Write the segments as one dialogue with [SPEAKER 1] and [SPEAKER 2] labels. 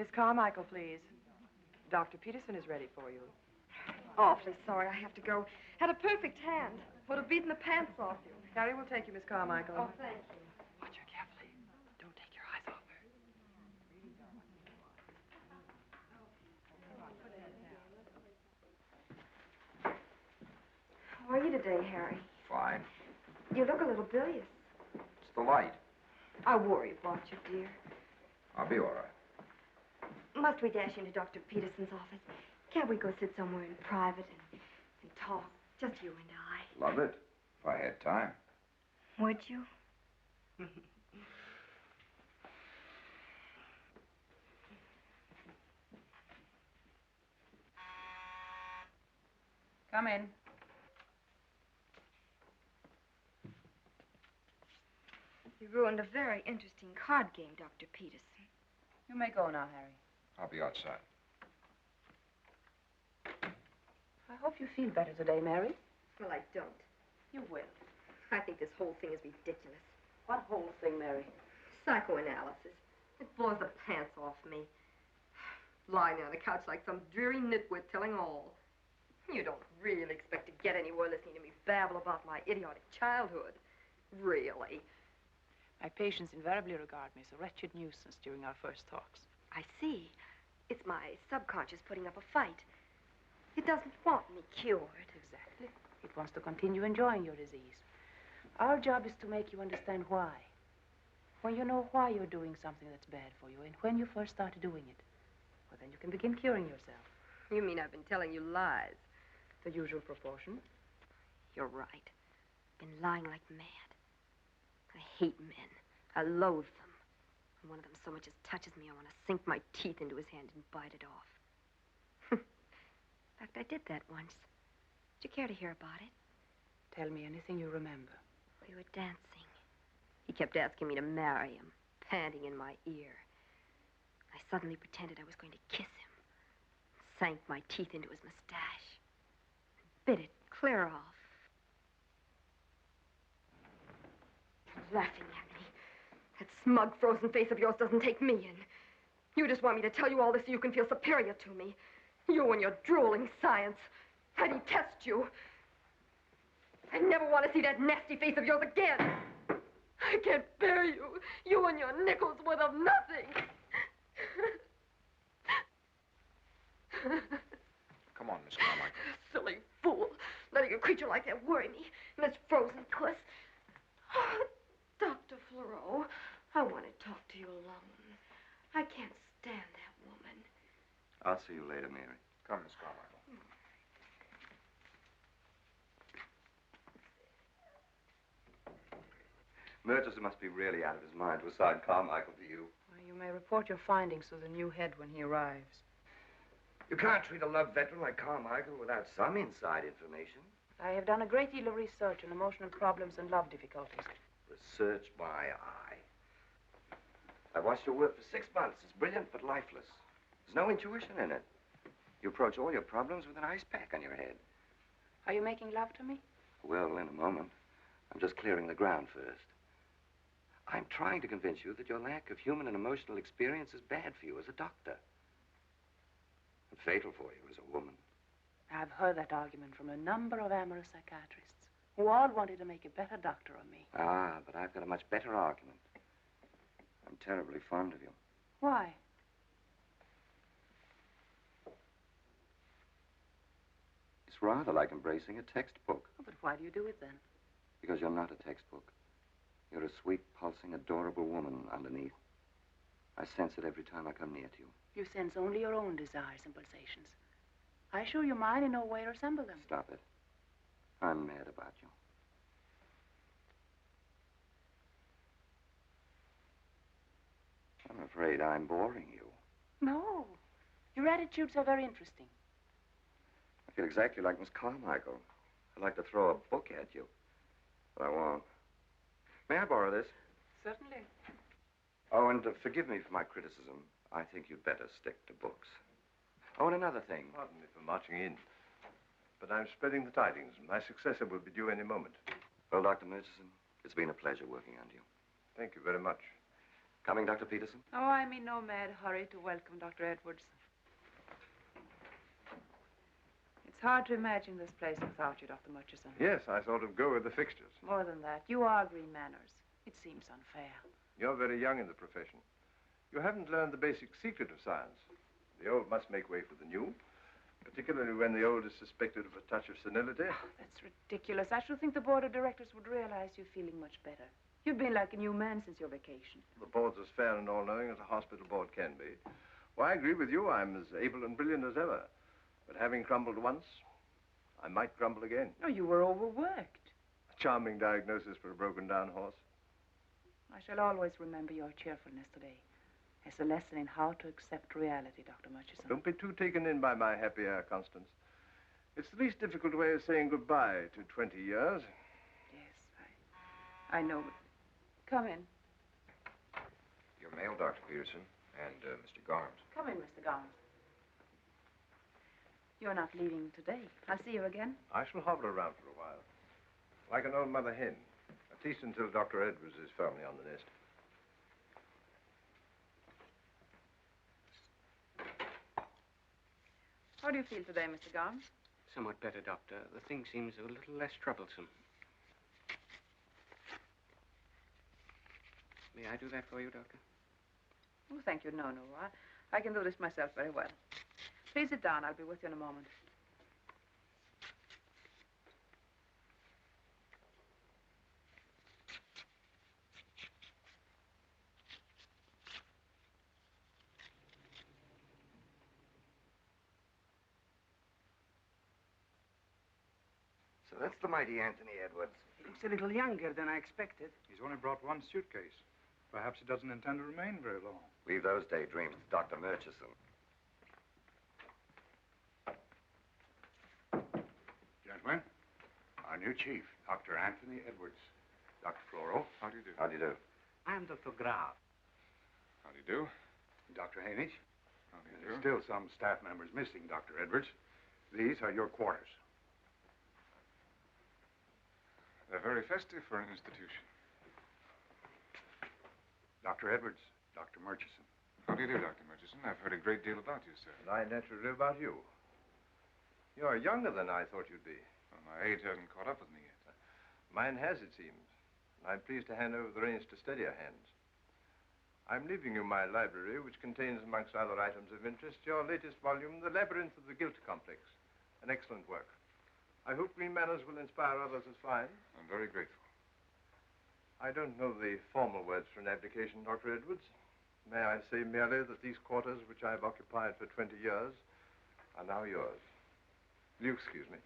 [SPEAKER 1] Miss Carmichael, please. Dr. Peterson is ready for you.
[SPEAKER 2] Awfully sorry I have to go. Had a perfect hand. Would have beaten the pants off you.
[SPEAKER 1] Harry will take you, Miss Carmichael.
[SPEAKER 2] Oh, thank you.
[SPEAKER 1] Watch her carefully. Don't take your eyes off her.
[SPEAKER 2] How are you today, Harry?
[SPEAKER 3] Fine.
[SPEAKER 2] You look a little bilious.
[SPEAKER 3] It's the light.
[SPEAKER 2] I worry about you, dear.
[SPEAKER 3] I'll be all right.
[SPEAKER 2] Must we dash into Dr. Peterson's office? Can't we go sit somewhere in private and talk? Just you and I.
[SPEAKER 3] Love it, if I had time.
[SPEAKER 2] Would you?
[SPEAKER 1] Come in.
[SPEAKER 2] You ruined a very interesting card game, Dr. Peterson.
[SPEAKER 1] You may go now, Harry.
[SPEAKER 3] I'll be outside.
[SPEAKER 1] I hope you feel better today, Mary.
[SPEAKER 2] Well, I don't.
[SPEAKER 1] You will.
[SPEAKER 2] I think this whole thing is ridiculous.
[SPEAKER 1] What whole thing, Mary?
[SPEAKER 2] Psychoanalysis. It blows the pants off me. Lying on the couch like some dreary nitwit telling all. You don't really expect to get anywhere listening to me babble about my idiotic childhood. Really.
[SPEAKER 1] My patients invariably regard me as a wretched nuisance during our first talks.
[SPEAKER 2] I see. It's my subconscious putting up a fight. It doesn't want me cured.
[SPEAKER 1] Exactly. It wants to continue enjoying your disease. Our job is to make you understand why. When you know why you're doing something that's bad for you and when you first started doing it, well, then you can begin curing yourself.
[SPEAKER 2] You mean I've been telling you lies?
[SPEAKER 1] The usual proportion.
[SPEAKER 2] You're right. Been lying like mad. I hate men. I loathe them. When one of them so much as touches me, I want to sink my teeth into his hand and bite it off. In fact, I did that once. Would you care to hear about it?
[SPEAKER 1] Tell me anything you remember.
[SPEAKER 2] We were dancing. He kept asking me to marry him, panting in my ear. I suddenly pretended I was going to kiss him, sank my teeth into his mustache, and bit it clear off. You're laughing at me. That smug, frozen face of yours doesn't take me in. You just want me to tell you all this so you can feel superior to me. You and your drooling science. I detest you. I never want to see that nasty face of yours again. I can't bear you. You and your nickels worth of nothing.
[SPEAKER 3] Come on, Miss Carmichael.
[SPEAKER 2] Silly fool. Letting a creature like that worry me. And this frozen puss. Oh, Dr. Fleurot, I want to talk to you alone. I can't stand that woman.
[SPEAKER 4] I'll see you later, Mary.
[SPEAKER 3] Come, Miss Carmichael.
[SPEAKER 4] Murchison must be really out of his mind to assign Carmichael to you.
[SPEAKER 1] Well, you may report your findings to the new head when he arrives.
[SPEAKER 4] You can't treat a love veteran like Carmichael without some inside information.
[SPEAKER 1] I have done a great deal of research on emotional problems and love difficulties.
[SPEAKER 4] Research my eye. I've watched your work for 6 months. It's brilliant but lifeless. There's no intuition in it. You approach all your problems with an ice pack on your head.
[SPEAKER 1] Are you making love to me?
[SPEAKER 4] Well, in a moment. I'm just clearing the ground first. I'm trying to convince you that your lack of human and emotional experience is bad for you as a doctor. And fatal for you as a woman.
[SPEAKER 1] I've heard that argument from a number of amorous psychiatrists who all wanted to make a better doctor of me.
[SPEAKER 4] Ah, but I've got a much better argument. I'm terribly fond of you.
[SPEAKER 1] Why?
[SPEAKER 4] It's rather like embracing a textbook.
[SPEAKER 1] Oh, but why do you do it then?
[SPEAKER 4] Because you're not a textbook. You're a sweet, pulsing, adorable woman underneath. I sense it every time I come near to you.
[SPEAKER 1] You sense only your own desires and pulsations. I assure you mine in no way resemble them.
[SPEAKER 4] Stop it. I'm mad about you. I'm afraid I'm boring you.
[SPEAKER 1] No. Your attitudes are very interesting.
[SPEAKER 4] I feel exactly like Miss Carmichael. I'd like to throw a book at you, but I won't. May I borrow this?
[SPEAKER 1] Certainly.
[SPEAKER 4] Oh, and forgive me for my criticism. I think you'd better stick to books. Oh, and another thing.
[SPEAKER 5] Pardon me for marching in, but I'm spreading the tidings. My successor will be due any moment.
[SPEAKER 4] Well, Dr. Murchison, it's been a pleasure working under you.
[SPEAKER 5] Thank you very much.
[SPEAKER 4] Coming, Dr. Peterson?
[SPEAKER 1] Oh, I'm in no mad hurry to welcome Dr. Edwards. It's hard to imagine this place without you, Dr. Murchison.
[SPEAKER 5] Yes, I thought of go with the fixtures.
[SPEAKER 1] More than that, you are Green Manors. It seems unfair.
[SPEAKER 5] You're very young in the profession. You haven't learned the basic secret of science. The old must make way for the new, particularly when the old is suspected of a touch of senility.
[SPEAKER 1] Oh, that's ridiculous. I should think the board of directors would realize you're feeling much better. You've been like a new man since your vacation.
[SPEAKER 5] The board's as fair and all-knowing as a hospital board can be. Well, I agree with you. I'm as able and brilliant as ever. But having crumbled once, I might crumble again.
[SPEAKER 1] Oh, you were overworked.
[SPEAKER 5] A charming diagnosis for a broken-down horse.
[SPEAKER 1] I shall always remember your cheerfulness today as a lesson in how to accept reality, Dr. Murchison.
[SPEAKER 5] Don't be too taken in by my happy air, Constance. It's the least difficult way of saying goodbye to 20 years.
[SPEAKER 1] Yes, I know. Come in.
[SPEAKER 3] Your mail, Dr. Peterson, and Mr. Garms.
[SPEAKER 1] Come in, Mr. Garms. You're not leaving today. I'll see you again.
[SPEAKER 5] I shall hover around for a while, like an old mother hen, at least until Dr. Edwards is firmly on the nest.
[SPEAKER 1] How do you feel today, Mr. Garms?
[SPEAKER 6] Somewhat better, Doctor. The thing seems a little less troublesome. May I do that for you, Doctor?
[SPEAKER 1] Oh, thank you. No. I can do this myself very well. Please sit down. I'll be with you in a moment.
[SPEAKER 4] So that's the mighty Anthony Edwards.
[SPEAKER 7] He looks a little younger than I expected.
[SPEAKER 8] He's only brought one suitcase. Perhaps he doesn't intend to remain very long.
[SPEAKER 4] Leave those daydreams to Dr. Murchison.
[SPEAKER 8] Gentlemen, our new chief, Dr. Anthony Edwards. Dr. Floro.
[SPEAKER 3] How do you do?
[SPEAKER 4] How do you do?
[SPEAKER 7] I'm Dr. Graf.
[SPEAKER 3] How do you do?
[SPEAKER 8] Dr. Hainich.
[SPEAKER 3] How do you
[SPEAKER 8] There's
[SPEAKER 3] do?
[SPEAKER 8] still some staff members missing, Dr. Edwards. These are your quarters.
[SPEAKER 3] They're very festive for an institution.
[SPEAKER 8] Dr. Edwards, Dr. Murchison.
[SPEAKER 3] How do you do, Dr. Murchison? I've heard a great deal about you, sir.
[SPEAKER 5] And I naturally about you. You're younger than I thought you'd be.
[SPEAKER 3] Well, my age hasn't caught up with me yet.
[SPEAKER 5] Mine has, it seems. And I'm pleased to hand over the reins to steadier hands. I'm leaving you my library, which contains, amongst other items of interest, your latest volume, The Labyrinth of the Guilt Complex. An excellent work. I hope Green Manors will inspire others as fine.
[SPEAKER 3] I'm very grateful.
[SPEAKER 5] I don't know the formal words for an application, Dr. Edwards. May I say merely that these quarters, which I've occupied for 20 years, are now yours. Will you excuse me?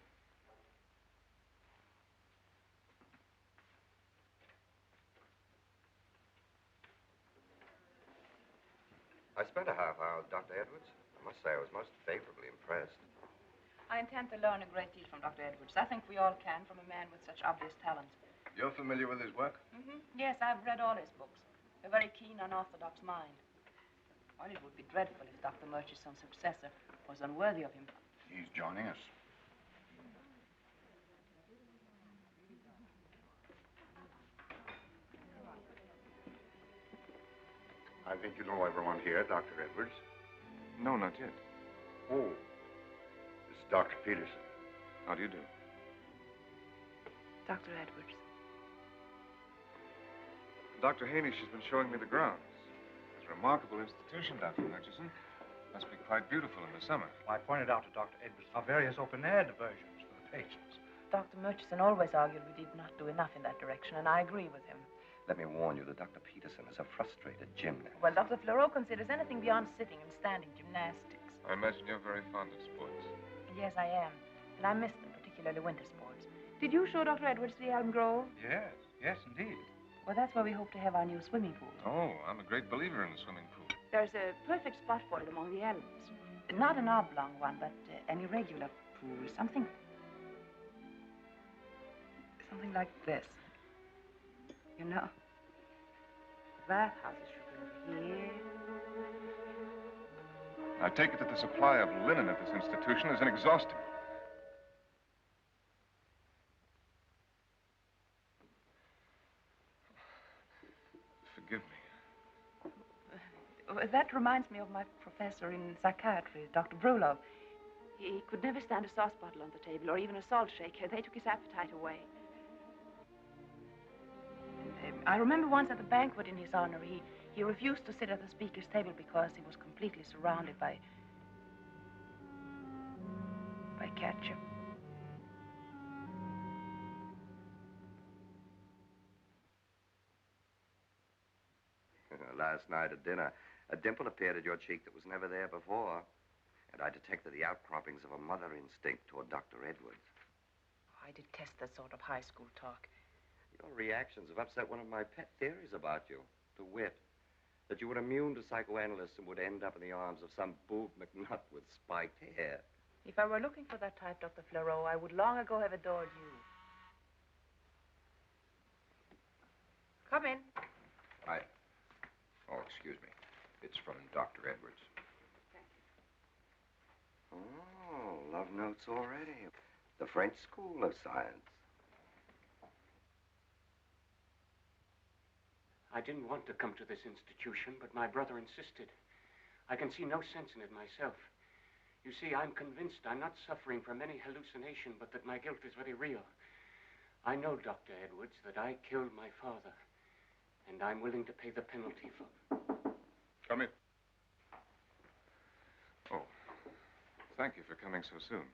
[SPEAKER 4] I spent a half hour with Dr. Edwards. I must say I was most favorably impressed.
[SPEAKER 1] I intend to learn a great deal from Dr. Edwards. I think we all can from a man with such obvious talent.
[SPEAKER 5] You're familiar with his work?
[SPEAKER 1] Yes, I've read all his books. A very keen, unorthodox mind. Well, it would be dreadful if Dr. Murchison's successor was unworthy of him.
[SPEAKER 8] He's joining us. I think you know everyone here, Dr. Edwards.
[SPEAKER 3] No, not yet.
[SPEAKER 8] Oh, this is Dr. Peterson.
[SPEAKER 3] How do you do?
[SPEAKER 1] Dr. Edwards.
[SPEAKER 3] Dr. Hainich has been showing me the grounds. It's a remarkable institution, Dr. Murchison. Must be quite beautiful in the summer.
[SPEAKER 8] I pointed out to Dr. Edwards our various open-air diversions for the patients.
[SPEAKER 1] Dr. Murchison always argued we did not do enough in that direction, and I agree with him.
[SPEAKER 4] Let me warn you that Dr. Peterson is a frustrated gymnast.
[SPEAKER 1] Well, Dr. Floro considers anything beyond sitting and standing gymnastics.
[SPEAKER 3] I imagine you're very fond of sports.
[SPEAKER 1] Yes, I am. And I miss them, particularly winter sports. Did you show Dr. Edwards the Elm Grove?
[SPEAKER 8] Yes, indeed.
[SPEAKER 1] Well, that's where we hope to have our new swimming pool.
[SPEAKER 3] Oh, I'm a great believer in the swimming pool.
[SPEAKER 1] There's a perfect spot for it among the elms. Not an oblong one, but an irregular pool. Something like this. You know, the bathhouses should be here.
[SPEAKER 3] I take it that the supply of linen at this institution is inexhaustible. Forgive me.
[SPEAKER 1] That reminds me of my professor in psychiatry, Dr. Brulov. He could never stand a sauce bottle on the table or even a salt shaker. They took his appetite away. I remember once at the banquet in his honor, he refused to sit at the speaker's table because he was completely surrounded by ketchup.
[SPEAKER 4] Last night at dinner, a dimple appeared at your cheek that was never there before. And I detected the outcroppings of a mother instinct toward Dr. Edwards.
[SPEAKER 1] I detest that sort of high school talk.
[SPEAKER 4] Your reactions have upset one of my pet theories about you, to wit. That you were immune to psychoanalysts and would end up in the arms of some boob McNutt with spiked hair.
[SPEAKER 1] If I were looking for that type, Dr. Fleurot, I would long ago have adored you. Come in.
[SPEAKER 9] Hi. Oh, excuse me. It's from Dr. Edwards.
[SPEAKER 4] Oh, love notes already. The French School of Science.
[SPEAKER 6] I didn't want to come to this institution, but my brother insisted. I can see no sense in it myself. You see, I'm convinced I'm not suffering from any hallucination, but that my guilt is very real. I know, Dr. Edwards, that I killed my father, and I'm willing to pay the penalty for it.
[SPEAKER 3] Come in. Oh, thank you for coming so soon.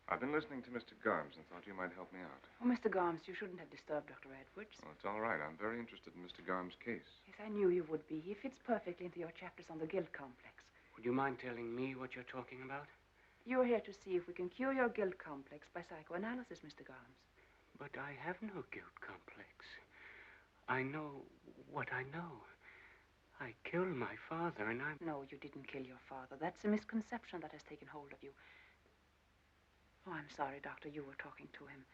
[SPEAKER 3] I've been listening to Mr. Garms and thought you might help me out.
[SPEAKER 1] Oh, Mr. Garms, you shouldn't have disturbed Dr. Edwards.
[SPEAKER 3] Well, it's all right. I'm very interested in Mr. Garms' case.
[SPEAKER 1] Yes, I knew you would be. He fits perfectly into your chapters on the guilt complex.
[SPEAKER 6] Would you mind telling me what you're talking about?
[SPEAKER 1] You're here to see if we can cure your guilt complex by psychoanalysis, Mr. Garms.
[SPEAKER 6] But I have no guilt complex. I know what I know. I killed my father, and I'm...
[SPEAKER 1] No, you didn't kill your father. That's a misconception that has taken hold of you. Oh, I'm sorry, Doctor. You were talking to him.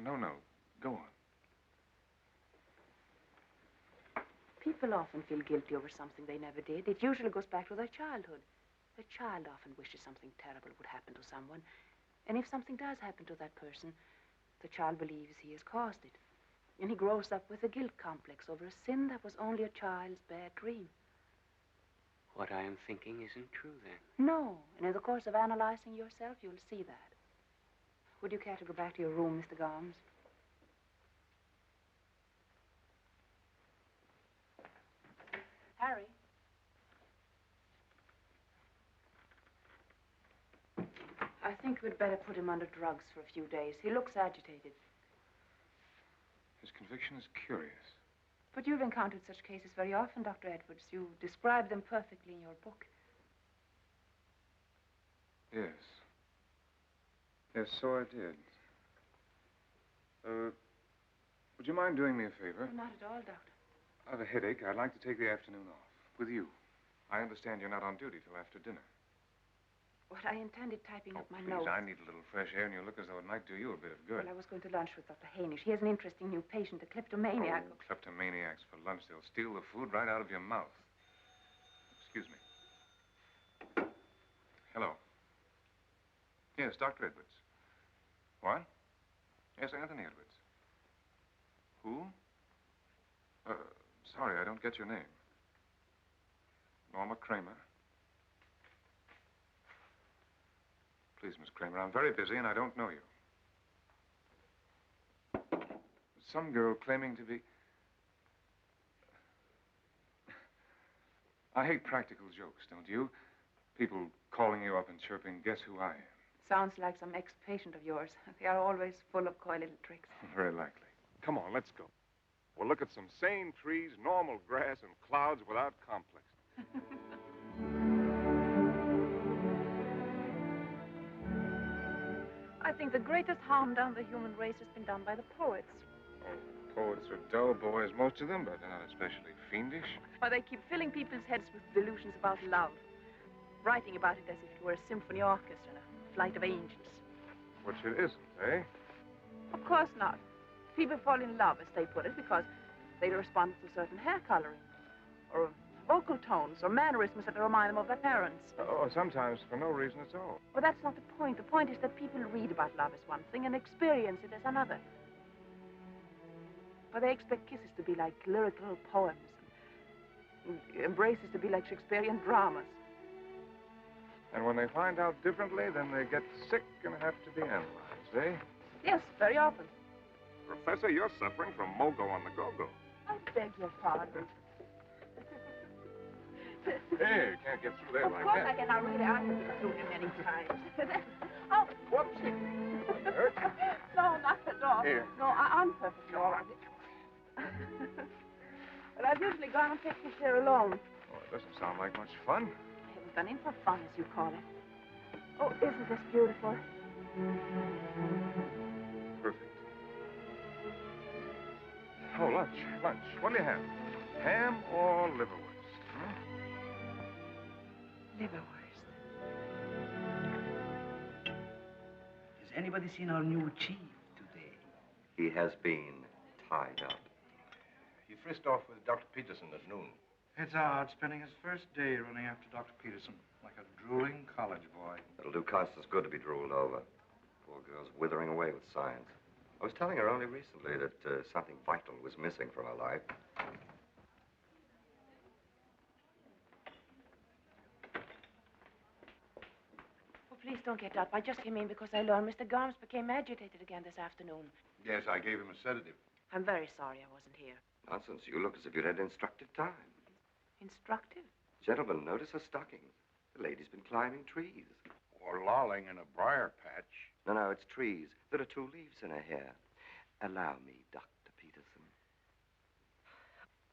[SPEAKER 3] No. Go on.
[SPEAKER 1] People often feel guilty over something they never did. It usually goes back to their childhood. A child often wishes something terrible would happen to someone. And if something does happen to that person, the child believes he has caused it. And he grows up with a guilt complex over a sin that was only a child's bad dream.
[SPEAKER 6] What I am thinking isn't true, then.
[SPEAKER 1] No. And in the course of analyzing yourself, you'll see that. Would you care to go back to your room, Mr. Garms? Harry? I think we'd better put him under drugs for a few days. He looks agitated.
[SPEAKER 3] His conviction is curious.
[SPEAKER 1] But you've encountered such cases very often, Dr. Edwards. You describe them perfectly in your book.
[SPEAKER 3] Yes. Yes, so I did. Would you mind doing me a favor?
[SPEAKER 1] Oh, not at all, Doctor.
[SPEAKER 3] I have a headache. I'd like to take the afternoon off. With you. I understand you're not on duty till after dinner.
[SPEAKER 1] What I intended typing up my
[SPEAKER 3] please,
[SPEAKER 1] notes.
[SPEAKER 3] I need a little fresh air, and you look as though it might do you a bit of good.
[SPEAKER 1] Well, I was going to lunch with Dr. Hainish. He has an interesting new patient, a kleptomaniac.
[SPEAKER 3] Oh, kleptomaniacs for lunch. They'll steal the food right out of your mouth. Excuse me. Hello. Yes, Dr. Edwards. What? Yes, Anthony Edwards. Who? Sorry, I don't get your name. Norma Kramer. Please, Miss Kramer, I'm very busy and I don't know you. Some girl claiming to be... I hate practical jokes, don't you? People calling you up and chirping, guess who I am?
[SPEAKER 1] Sounds like some ex-patient of yours. They are always full of coy little tricks.
[SPEAKER 3] Very likely. Come on, let's go. We'll look at some sane trees, normal grass, and clouds without complex.
[SPEAKER 1] I think the greatest harm done to the human race has been done by the poets.
[SPEAKER 3] Oh, poets are dull boys, most of them, but they're not especially fiendish.
[SPEAKER 1] Why, they keep filling people's heads with delusions about love, writing about it as if it were a symphony orchestra, a flight of angels.
[SPEAKER 3] Which it isn't, eh?
[SPEAKER 1] Of course not. People fall in love, as they put it, because they respond to certain hair coloring, or vocal tones, or mannerisms that remind them of their parents.
[SPEAKER 3] Oh, sometimes for no reason at all.
[SPEAKER 1] Well, that's not the point. The point is that people read about love as one thing and experience it as another. But they expect kisses to be like lyrical poems. embraces to be like Shakespearean dramas.
[SPEAKER 3] And when they find out differently, then they get sick and have to be analyzed, eh?
[SPEAKER 1] Yes, very often.
[SPEAKER 3] Professor, you're suffering from mogo on the go-go.
[SPEAKER 1] I beg your pardon.
[SPEAKER 3] Hey, you can't get through there
[SPEAKER 1] Of
[SPEAKER 3] like
[SPEAKER 1] course
[SPEAKER 3] that.
[SPEAKER 1] I can. I really I have been through him many times. Oh,
[SPEAKER 3] Whoops. Hurt?
[SPEAKER 1] no, not at all.
[SPEAKER 3] Here.
[SPEAKER 1] No, I'm perfectly all right. But I've usually gone and picked this here alone.
[SPEAKER 3] Oh, it doesn't sound like much fun.
[SPEAKER 1] I haven't gone in for fun, as you call it. Oh, isn't this beautiful?
[SPEAKER 3] Perfect. Oh, lunch. What'll you have? Ham or liverwurst? Hmm?
[SPEAKER 1] Liverwurst.
[SPEAKER 7] Has anybody seen our new chief today?
[SPEAKER 4] He has been tied up.
[SPEAKER 5] He frisked off with Dr. Peterson at noon.
[SPEAKER 8] It's odd spending his first day running after Dr. Peterson, like a drooling college boy.
[SPEAKER 4] It'll do Constance good to be drooled over. Poor girl's withering away with science. I was telling her only recently that something vital was missing from her life.
[SPEAKER 1] Oh, please don't get up. I just came in because I learned Mr. Garms became agitated again this afternoon.
[SPEAKER 8] Yes, I gave him a sedative.
[SPEAKER 1] I'm very sorry I wasn't here.
[SPEAKER 4] Nonsense. You look as if you'd had instructive time.
[SPEAKER 1] Instructive?
[SPEAKER 4] Gentlemen, notice her stockings. The lady's been climbing trees.
[SPEAKER 8] Or lolling in a briar patch.
[SPEAKER 4] No, it's trees. There are 2 leaves in her hair. Allow me, Dr. Peterson.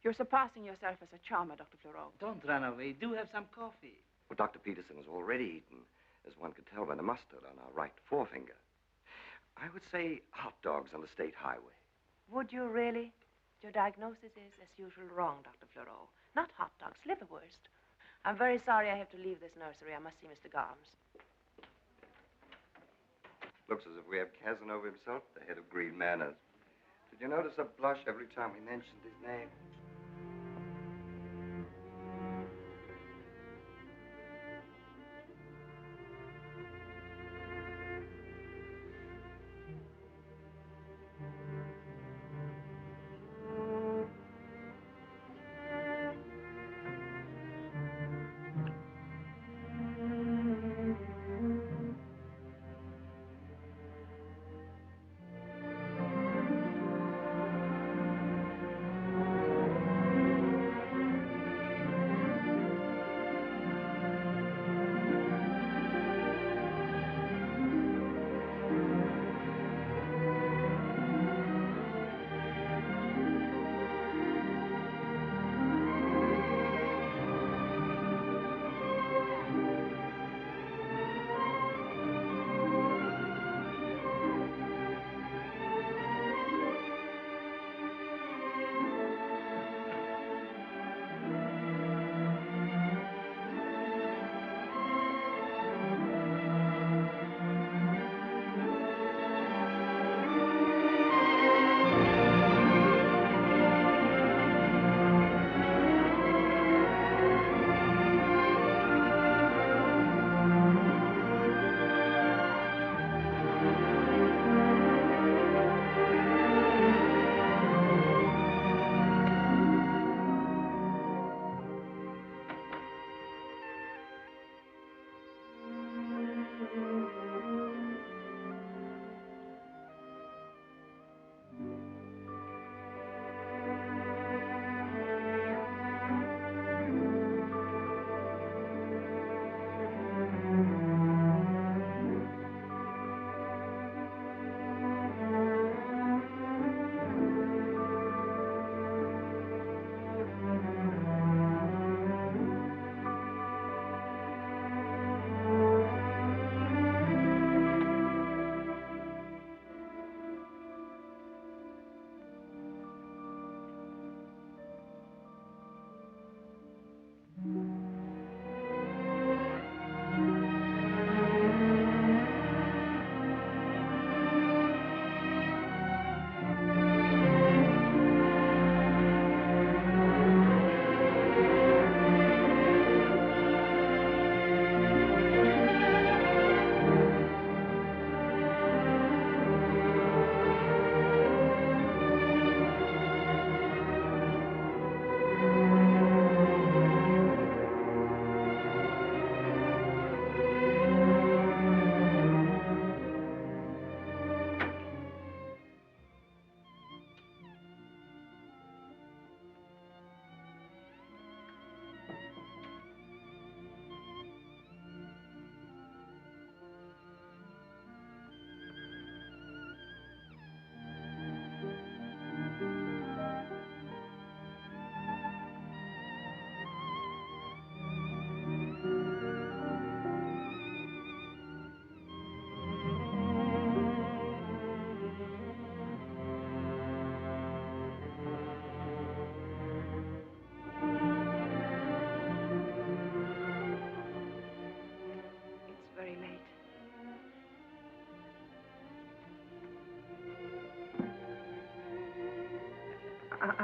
[SPEAKER 1] You're surpassing yourself as a charmer, Dr. Fleureau.
[SPEAKER 7] Don't run away. Do have some coffee.
[SPEAKER 4] Well, Dr. Peterson has already eaten, as one could tell by the mustard on her right forefinger. I would say hot dogs on the state highway.
[SPEAKER 1] Would you really? Your diagnosis is, as usual, wrong, Dr. Fleureau. Not hot dogs, liverwurst. I'm very sorry I have to leave this nursery. I must see Mr. Garms.
[SPEAKER 4] Looks as if we have Casanova himself, the head of Green Manners. Did you notice a blush every time we mentioned his name?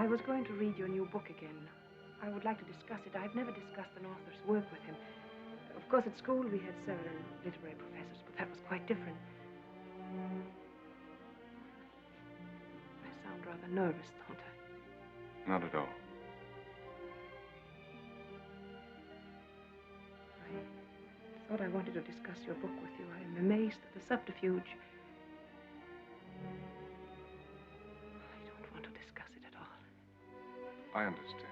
[SPEAKER 1] was going to read your new book again. I would like to discuss it. I've never discussed an author's work with him. Of course, at school we had several literary professors, but that was quite different. I sound rather nervous, don't I?
[SPEAKER 3] Not at all.
[SPEAKER 1] I thought I wanted to discuss your book with you. I am amazed at the subterfuge. I don't want to discuss it at all.
[SPEAKER 3] I understand.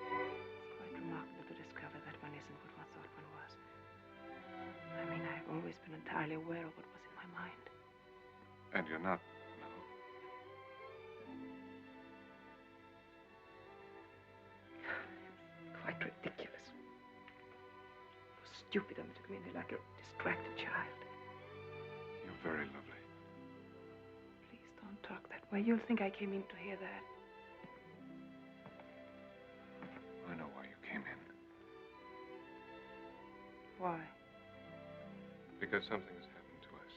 [SPEAKER 1] It's quite remarkable to discover that one isn't what one thought one was. I mean, I've always been entirely aware of what was in my mind.
[SPEAKER 3] And you're not, no?
[SPEAKER 1] It's quite ridiculous. Stupid of me to come in here like a distracted child.
[SPEAKER 3] You're very lovely.
[SPEAKER 1] Please don't talk that way. You'll think I came in to hear that.
[SPEAKER 3] I know why you came in.
[SPEAKER 1] Why?
[SPEAKER 3] Because something has happened to us.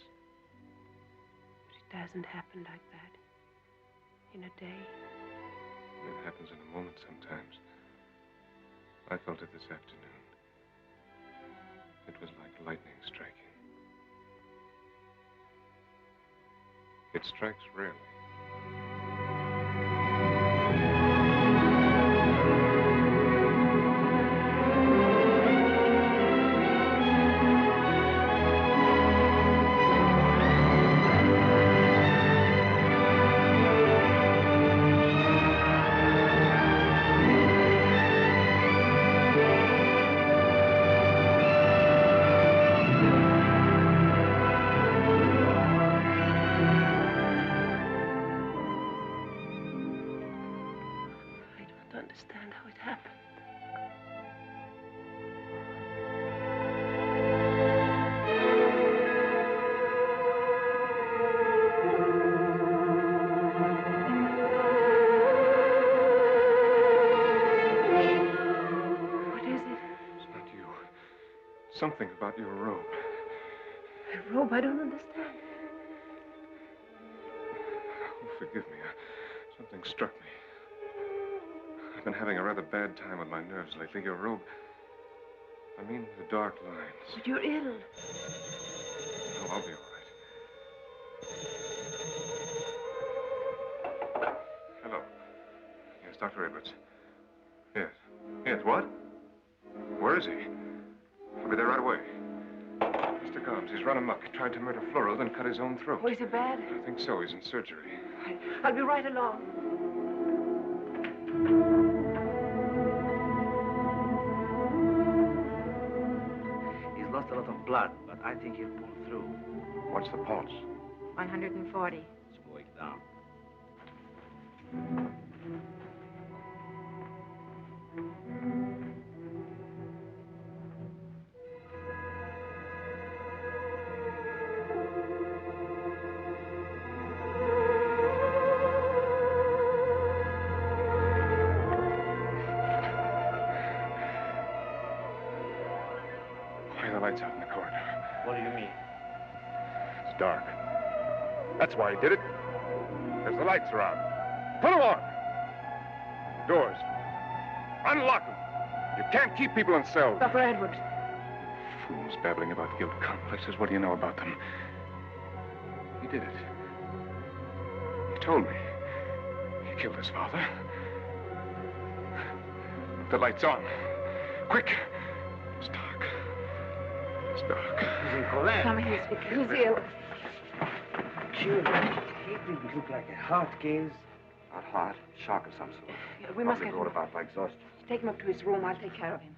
[SPEAKER 1] But it doesn't happen like that. In a day.
[SPEAKER 3] It happens in a moment sometimes. I felt it this afternoon. It was like lightning striking. It strikes rarely.
[SPEAKER 1] Understand how it happened. What is it?
[SPEAKER 3] It's not you. Something about your robe.
[SPEAKER 1] My robe? I don't understand.
[SPEAKER 3] Oh, forgive me. Something struck me. I've been having a rather bad time with my nerves lately. Your robe... I mean, the dark lines.
[SPEAKER 1] But you're ill.
[SPEAKER 3] Oh, I'll be all right. Hello. Yes, Dr. Edwards. Yes. Yes, what? Where is he? I'll be there right away. Mr. Gomes, he's run amok. Tried to murder Floral, then cut his own throat.
[SPEAKER 1] Oh, is he bad?
[SPEAKER 3] I think so. He's in surgery.
[SPEAKER 1] I'll be right along.
[SPEAKER 7] He's lost a lot of blood, but I think he'll pull through.
[SPEAKER 8] What's the pulse?
[SPEAKER 2] 140.
[SPEAKER 7] It's going down.
[SPEAKER 3] Why are the lights out in the corridor?
[SPEAKER 7] What do you mean?
[SPEAKER 8] It's dark. That's why he did it. Because the lights are out. Put them on. Doors. Unlock them. You can't keep people in cells.
[SPEAKER 1] Dr. Edwards.
[SPEAKER 3] Fools babbling about guilt complexes. What do you know about them? He did it. He told me. He killed his father. Put the lights on. Quick. It's dark. It's dark.
[SPEAKER 7] He's in coma.
[SPEAKER 1] Come here, Vicky. He's ill.
[SPEAKER 7] Sure. It didn't look like a heart case.
[SPEAKER 4] Not hot. Shock of some sort.
[SPEAKER 1] Yeah, we must
[SPEAKER 4] Probably
[SPEAKER 1] get
[SPEAKER 4] brought
[SPEAKER 1] him.
[SPEAKER 4] about by exhaustion.
[SPEAKER 1] Take him up to his room. I'll take care of him.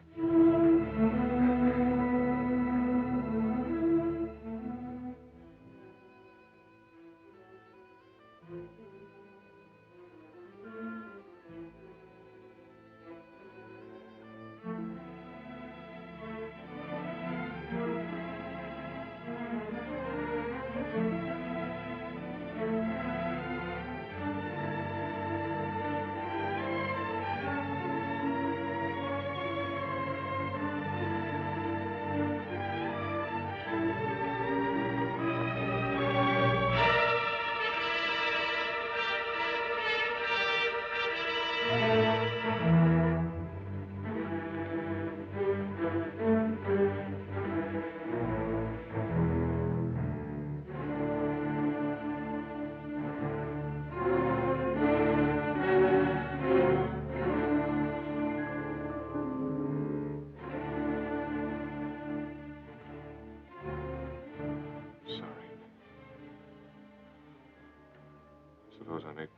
[SPEAKER 3] suppose I made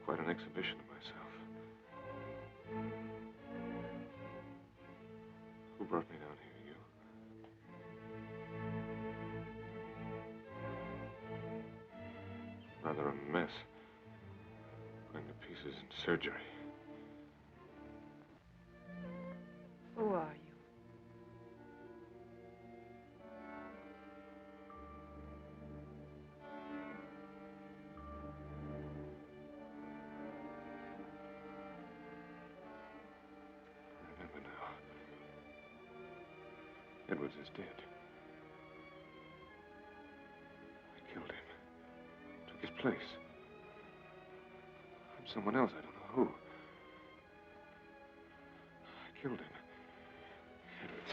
[SPEAKER 3] quite an exhibition of myself. Who brought me down here? You? It's rather a mess. Going to pieces in surgery.
[SPEAKER 1] Who are you?
[SPEAKER 3] Edwards is dead. I killed him. Took his place. I'm someone else. I don't know who. I killed him. Edwards.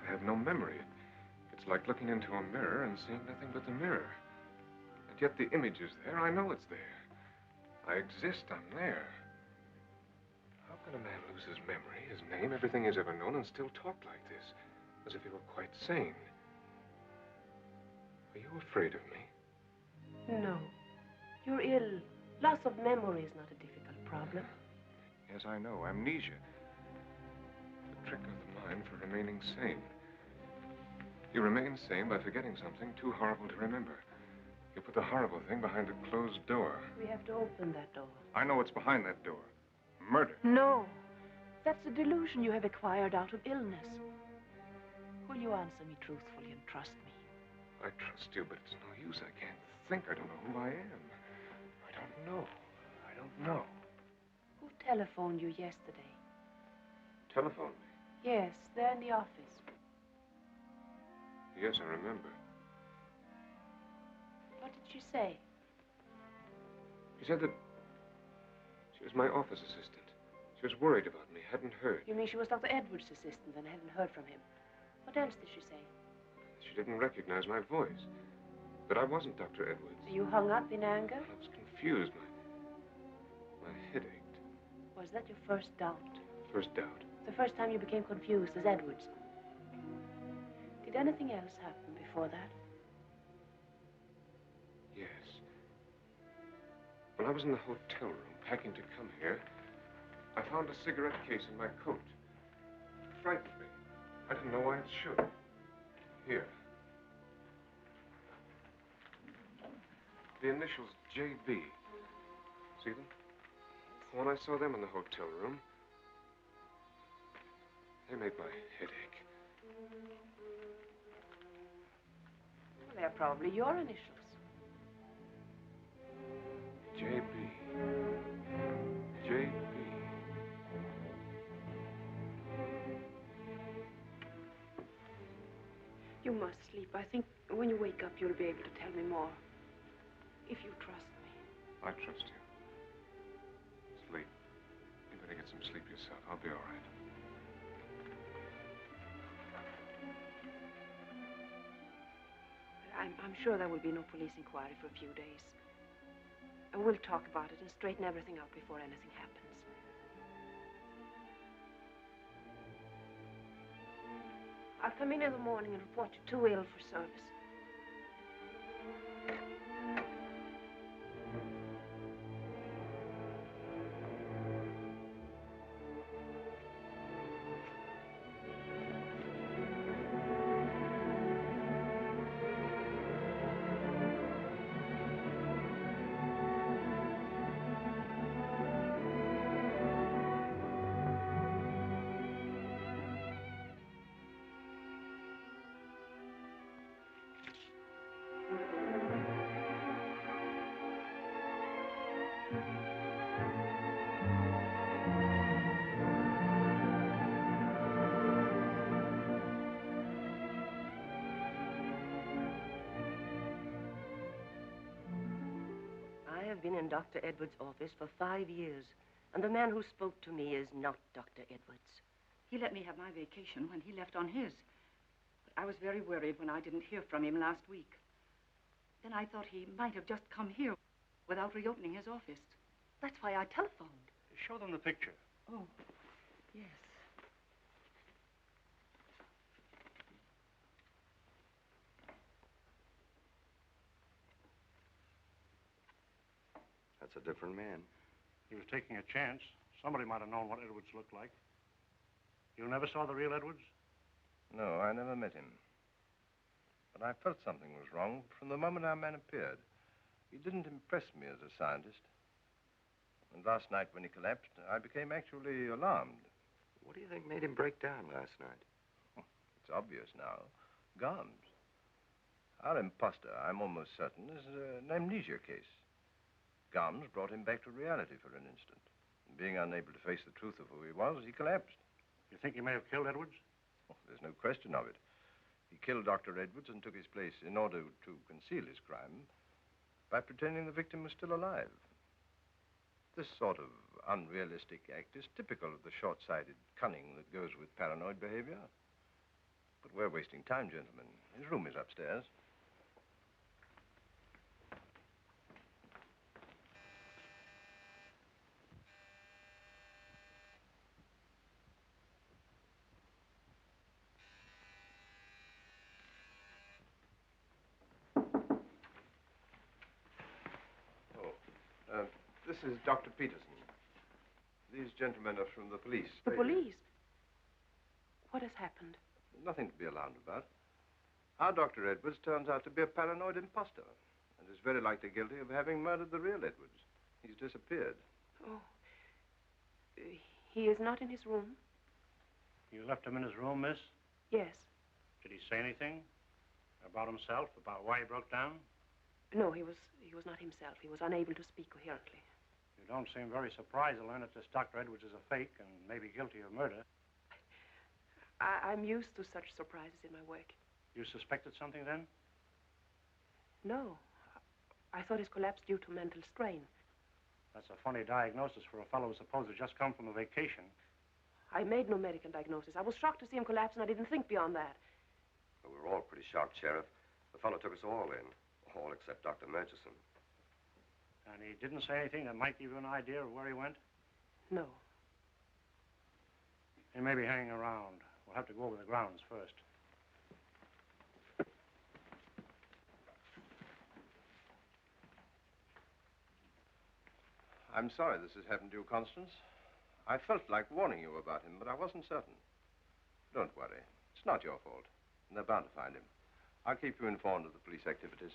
[SPEAKER 3] I have no memory. It's like looking into a mirror and seeing nothing but the mirror. And yet the image is there. I know it's there. I exist. I'm there. How can a man lose his memory, his name, everything he's ever known, and still talk like this? As if he were quite sane. Are you afraid of me?
[SPEAKER 10] No. You're ill. Loss of memory is not a difficult problem.
[SPEAKER 3] Yes, I know. Amnesia. The trick of the mind for remaining sane. You remain sane by forgetting something too horrible to remember. You put the horrible thing behind a closed door.
[SPEAKER 10] We have to open that door.
[SPEAKER 3] I know what's behind that door. Murder.
[SPEAKER 10] No. That's a delusion you have acquired out of illness. Will you answer me truthfully and trust me?
[SPEAKER 3] I trust you, but it's no use. I can't think. I don't know who I am. I don't know. I don't know.
[SPEAKER 10] Who telephoned you yesterday?
[SPEAKER 3] Telephone me?
[SPEAKER 10] Yes, they're in the office.
[SPEAKER 3] Yes, I remember.
[SPEAKER 10] What did she say?
[SPEAKER 3] She said that she was my office assistant. She was worried about me, hadn't heard.
[SPEAKER 10] You mean she was Dr. Edwards' assistant and hadn't heard from him? What else did she say?
[SPEAKER 3] She didn't recognize my voice. That I wasn't Dr. Edwards.
[SPEAKER 10] You hung up in anger?
[SPEAKER 3] I was confused. My head ached.
[SPEAKER 10] Was that your first doubt?
[SPEAKER 3] First doubt.
[SPEAKER 10] The first time you became confused as Edwards? Did anything else happen before that?
[SPEAKER 3] Yes. When I was in the hotel room packing to come here, I found a cigarette case in my coat. It frightened me. I didn't know why it should. Here. The initials J.B. See them? When I saw them in the hotel room, they made my head ache.
[SPEAKER 10] Well, they're probably your initials.
[SPEAKER 3] J.B. J.B.
[SPEAKER 10] You must sleep. I think when you wake up, you'll be able to tell me more. If you trust me.
[SPEAKER 3] I trust you. Sleep. You better get some sleep yourself. I'll be all right.
[SPEAKER 10] I'm sure there will be no police inquiry for a few days. And we'll talk about it and straighten everything out before anything happens. I'll come in the morning and report you too ill for service.
[SPEAKER 11] I've been in Dr. Edwards' office for 5 years, and the man who spoke to me is not Dr. Edwards.
[SPEAKER 12] He let me have my vacation when he left on his. But I was very worried when I didn't hear from him last week. Then I thought he might have just come here without reopening his office. That's why I telephoned.
[SPEAKER 13] Show them the picture.
[SPEAKER 12] Oh, yes.
[SPEAKER 4] That's a different man.
[SPEAKER 13] He was taking a chance. Somebody might have known what Edwards looked like. You never saw the real Edwards?
[SPEAKER 5] No, I never met him. But I felt something was wrong from the moment our man appeared. He didn't impress me as a scientist. And last night when he collapsed, I became actually alarmed.
[SPEAKER 4] What do you think made him break down last night?
[SPEAKER 5] It's obvious now. Garms. Our imposter, I'm almost certain, is an amnesia case. Garms brought him back to reality for an instant. And being unable to face the truth of who he was, he collapsed.
[SPEAKER 13] You think he may have killed Edwards?
[SPEAKER 5] Oh, there's no question of it. He killed Dr. Edwards and took his place in order to conceal his crime by pretending the victim was still alive. This sort of unrealistic act is typical of the short-sighted cunning that goes with paranoid behavior. But we're wasting time, gentlemen. His room is upstairs. This is Dr. Peterson. These gentlemen are from the police.
[SPEAKER 1] The police? What has happened?
[SPEAKER 5] Nothing to be alarmed about. Our Dr. Edwards turns out to be a paranoid imposter and is very likely guilty of having murdered the real Edwards. He's disappeared.
[SPEAKER 1] Oh. He is not in his room?
[SPEAKER 13] You left him in his room, miss?
[SPEAKER 1] Yes.
[SPEAKER 13] Did he say anything about himself, about why he broke down?
[SPEAKER 1] No, he was not himself. He was unable to speak coherently.
[SPEAKER 13] You don't seem very surprised to learn that this Dr. Edwards is a fake and maybe guilty of murder.
[SPEAKER 1] I'm used to such surprises in my work.
[SPEAKER 13] You suspected something then?
[SPEAKER 1] No. I thought his collapse due to mental strain.
[SPEAKER 13] That's a funny diagnosis for a fellow who's supposed to just come from a vacation.
[SPEAKER 1] I made no medical diagnosis. I was shocked to see him collapse, and I didn't think beyond that.
[SPEAKER 4] Well, we were all pretty shocked, Sheriff. The fellow took us all in. All except Dr. Murchison.
[SPEAKER 13] And he didn't say anything that might give you an idea of where he went?
[SPEAKER 1] No.
[SPEAKER 13] He may be hanging around. We'll have to go over the grounds first.
[SPEAKER 5] I'm sorry this has happened to you, Constance. I felt like warning you about him, but I wasn't certain. Don't worry. It's not your fault. And they're bound to find him. I'll keep you informed of the police activities.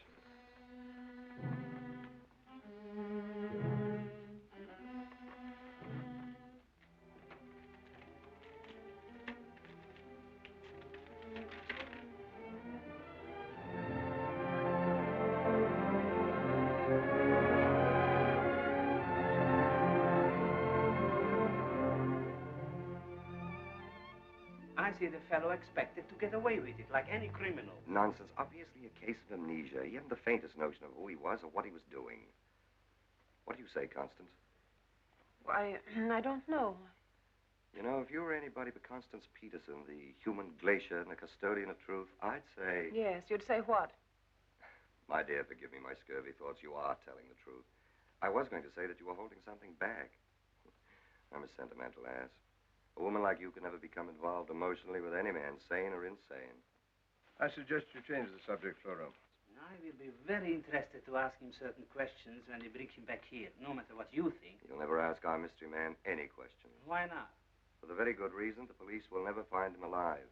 [SPEAKER 7] I see the fellow expected to get away with it, like any criminal.
[SPEAKER 4] Nonsense. Obviously a case of amnesia. He hadn't the faintest notion of who he was or what he was doing. What do you say, Constance?
[SPEAKER 1] I don't know.
[SPEAKER 4] You know, if you were anybody but Constance Peterson, the human glacier and the custodian of truth, I'd say...
[SPEAKER 1] Yes, you'd say what?
[SPEAKER 4] My dear, forgive me my scurvy thoughts. You are telling the truth. I was going to say that you were holding something back. I'm a sentimental ass. A woman like you can never become involved emotionally with any man, sane or insane.
[SPEAKER 5] I suggest you change the subject, Flora.
[SPEAKER 7] I will be very interested to ask him certain questions when he brings him back here, no matter what you think.
[SPEAKER 4] You'll never ask our mystery man any questions.
[SPEAKER 7] Why not?
[SPEAKER 4] For the very good reason the police will never find him alive.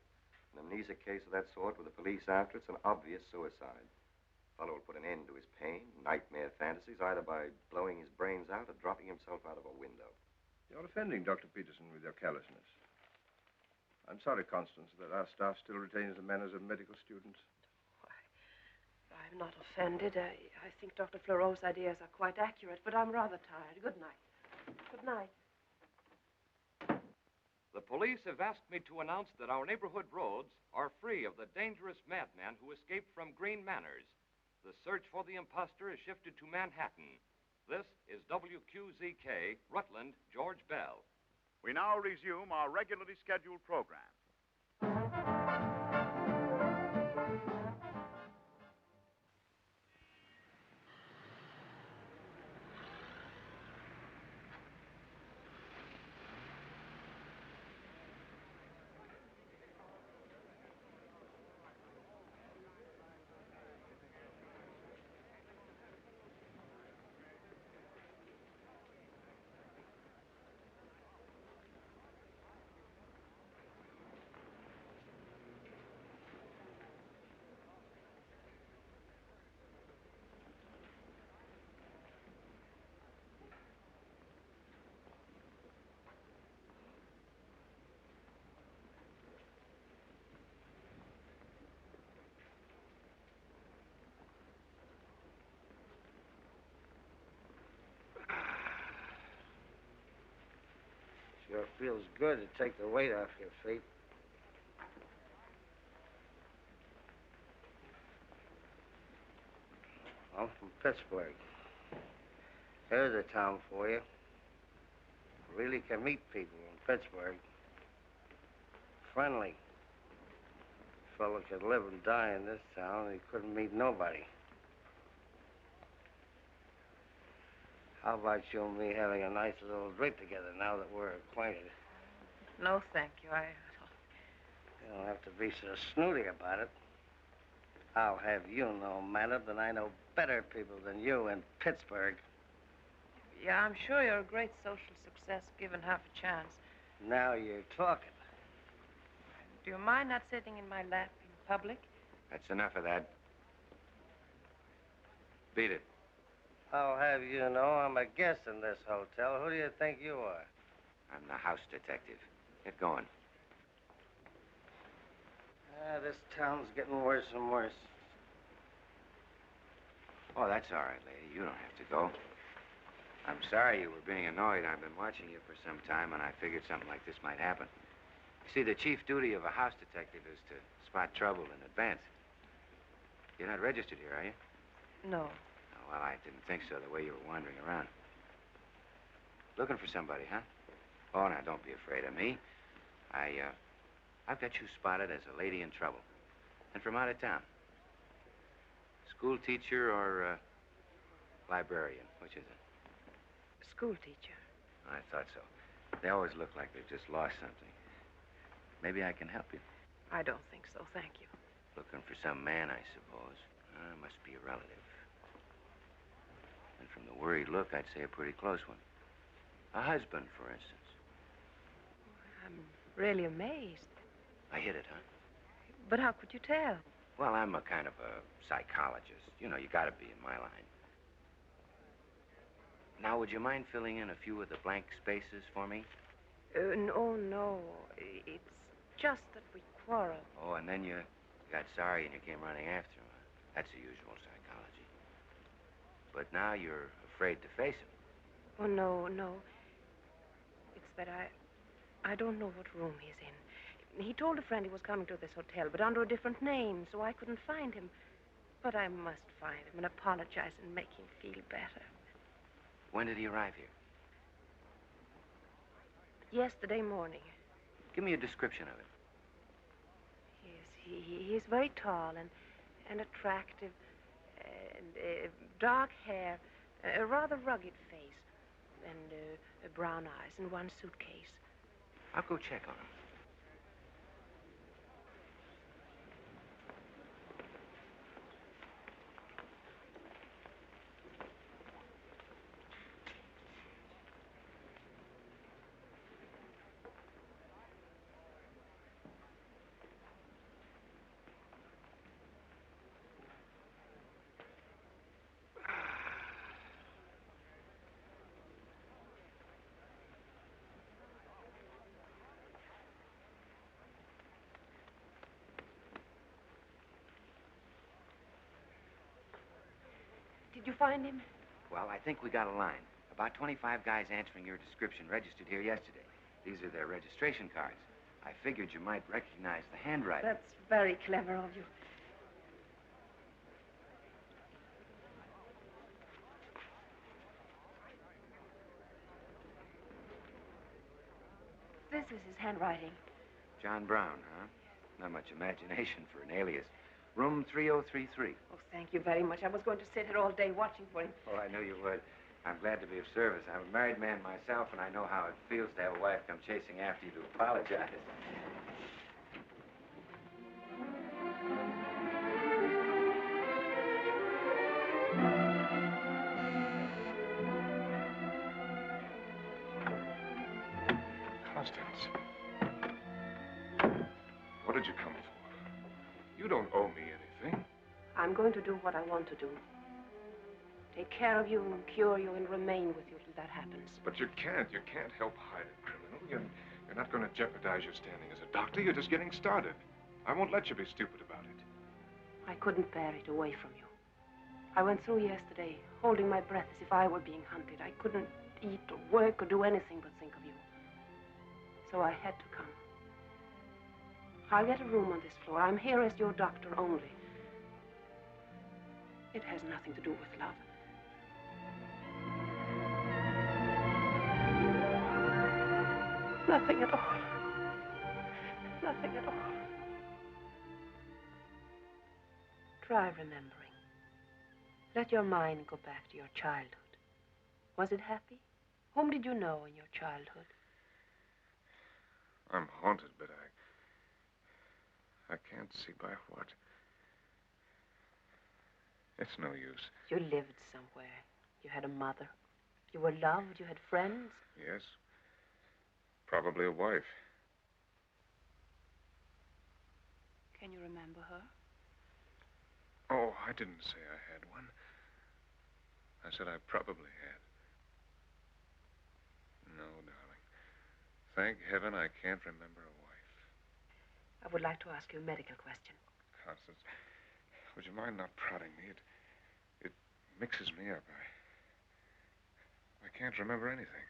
[SPEAKER 4] An amnesic case of that sort with the police after it's an obvious suicide. The fellow will put an end to his pain, nightmare fantasies, either by blowing his brains out or dropping himself out of a window.
[SPEAKER 5] You're offending Dr. Peterson with your callousness. I'm sorry, Constance, that our staff still retains the manners of medical students.
[SPEAKER 1] I'm not offended. I think Dr. Fleurot's ideas are quite accurate, but I'm rather tired. Good night. Good night.
[SPEAKER 14] The police have asked me to announce that our neighborhood roads are free of the dangerous madman who escaped from Green Manors. The search for the imposter is shifted to Manhattan. This is WQZK, Rutland, George Bell.
[SPEAKER 15] We now resume our regularly scheduled program.
[SPEAKER 16] Sure feels good to take the weight off your feet. I'm from Pittsburgh. There's a town for you. Really can meet people in Pittsburgh. Friendly. Fella could live and die in this town. He couldn't meet nobody. How about you and me having a nice little drink together now that we're acquainted?
[SPEAKER 10] No, thank you.
[SPEAKER 16] You don't have to be so snooty about it. I'll have you know, Madam, that I know better people than you in Pittsburgh.
[SPEAKER 10] Yeah, I'm sure you're a great social success given half a chance.
[SPEAKER 16] Now you're talking.
[SPEAKER 10] Do you mind not sitting in my lap in public?
[SPEAKER 4] That's enough of that. Beat it.
[SPEAKER 16] I'll have you know I'm a guest in this hotel. Who do you think you are?
[SPEAKER 4] I'm the house detective. Get going.
[SPEAKER 16] This town's getting worse and worse.
[SPEAKER 4] Oh, that's all right, lady. You don't have to go. I'm sorry you were being annoyed. I've been watching you for some time, and I figured something like this might happen. You see, the chief duty of a house detective is to spot trouble in advance. You're not registered here, are you?
[SPEAKER 10] No.
[SPEAKER 4] Oh, well, I didn't think so, the way you were wandering around. Looking for somebody, huh? Oh, now, don't be afraid of me. I've got you spotted as a lady in trouble. And from out of town. School teacher or librarian, which is it?
[SPEAKER 10] School teacher.
[SPEAKER 4] I thought so. They always look like they've just lost something. Maybe I can help you.
[SPEAKER 10] I don't think so, thank you.
[SPEAKER 4] Looking for some man, I suppose. Must be a relative. And from the worried look, I'd say a pretty close one. A husband, for instance.
[SPEAKER 10] I'm really amazed.
[SPEAKER 4] I hit it, huh?
[SPEAKER 10] But how could you tell?
[SPEAKER 4] Well, I'm a kind of a psychologist. You know, you gotta be in my line. Now, would you mind filling in a few of the blank spaces for me?
[SPEAKER 10] No. It's just that we quarreled.
[SPEAKER 4] Oh, and then you got sorry and you came running after him. That's the usual psychology. But now you're afraid to face him.
[SPEAKER 10] Oh, no. It's that I don't know what room he's in. He told a friend he was coming to this hotel, but under a different name, so I couldn't find him. But I must find him and apologize and make him feel better.
[SPEAKER 4] When did he arrive here?
[SPEAKER 10] Yesterday morning.
[SPEAKER 4] Give me a description of him.
[SPEAKER 10] Yes, he's very tall and attractive, and dark hair, a rather rugged face, and brown eyes, and one suitcase.
[SPEAKER 4] I'll go check on him.
[SPEAKER 10] Did you find him?
[SPEAKER 4] Well, I think we got a line. About 25 guys answering your description registered here yesterday. These are their registration cards. I figured you might recognize the handwriting.
[SPEAKER 10] That's very clever of you. This is his handwriting.
[SPEAKER 4] John Brown, huh? Not much imagination for an alias. Room 3033.
[SPEAKER 10] Oh, thank you very much. I was going to sit here all day watching for him.
[SPEAKER 4] Oh, I knew you would. I'm glad to be of service. I'm a married man myself, and I know how it feels to have a wife come chasing after you to apologize.
[SPEAKER 8] Constance. What did you come for? You don't owe me anything.
[SPEAKER 10] I'm going to do what I want to do. Take care of you and cure you and remain with you till that happens.
[SPEAKER 8] But you can't. You can't help hide a criminal. You're not going to jeopardize your standing as a doctor. You're just getting started. I won't let you be stupid about it.
[SPEAKER 10] I couldn't bear it away from you. I went through yesterday, holding my breath as if I were being hunted. I couldn't eat or work or do anything but think of you. So I had to come. I'll get a room on this floor. I'm here as your doctor only. It has nothing to do with love. Nothing at all. Nothing at all. Try remembering. Let your mind go back to your childhood. Was it happy? Whom did you know in your childhood?
[SPEAKER 8] I'm haunted, but I can't see by what. It's no use.
[SPEAKER 10] You lived somewhere. You had a mother. You were loved. You had friends.
[SPEAKER 8] Yes. Probably a wife.
[SPEAKER 1] Can you remember her?
[SPEAKER 8] Oh, I didn't say I had one. I said I probably had. No, darling. Thank heaven I can't remember a wife.
[SPEAKER 10] I would like to ask you a medical question.
[SPEAKER 8] Constance, would you mind not prodding me? It mixes me up. I can't remember anything.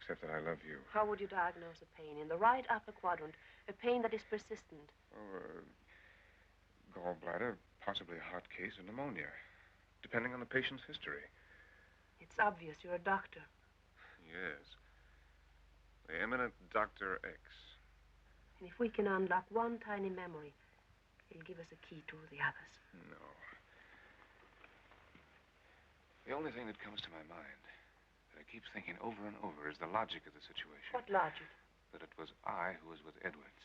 [SPEAKER 8] Except that I love you.
[SPEAKER 10] How would you diagnose a pain in the right upper quadrant? A pain that is persistent?
[SPEAKER 8] Oh, gallbladder, possibly a heart case, or pneumonia. Depending on the patient's history.
[SPEAKER 10] It's obvious you're a doctor.
[SPEAKER 8] Yes. The eminent Dr. X.
[SPEAKER 10] And if we can unlock one tiny memory, it'll give us a key to the others.
[SPEAKER 8] No. The only thing that comes to my mind, that I keep thinking over and over, is the logic of the situation.
[SPEAKER 10] What logic?
[SPEAKER 8] That it was I who was with Edwards.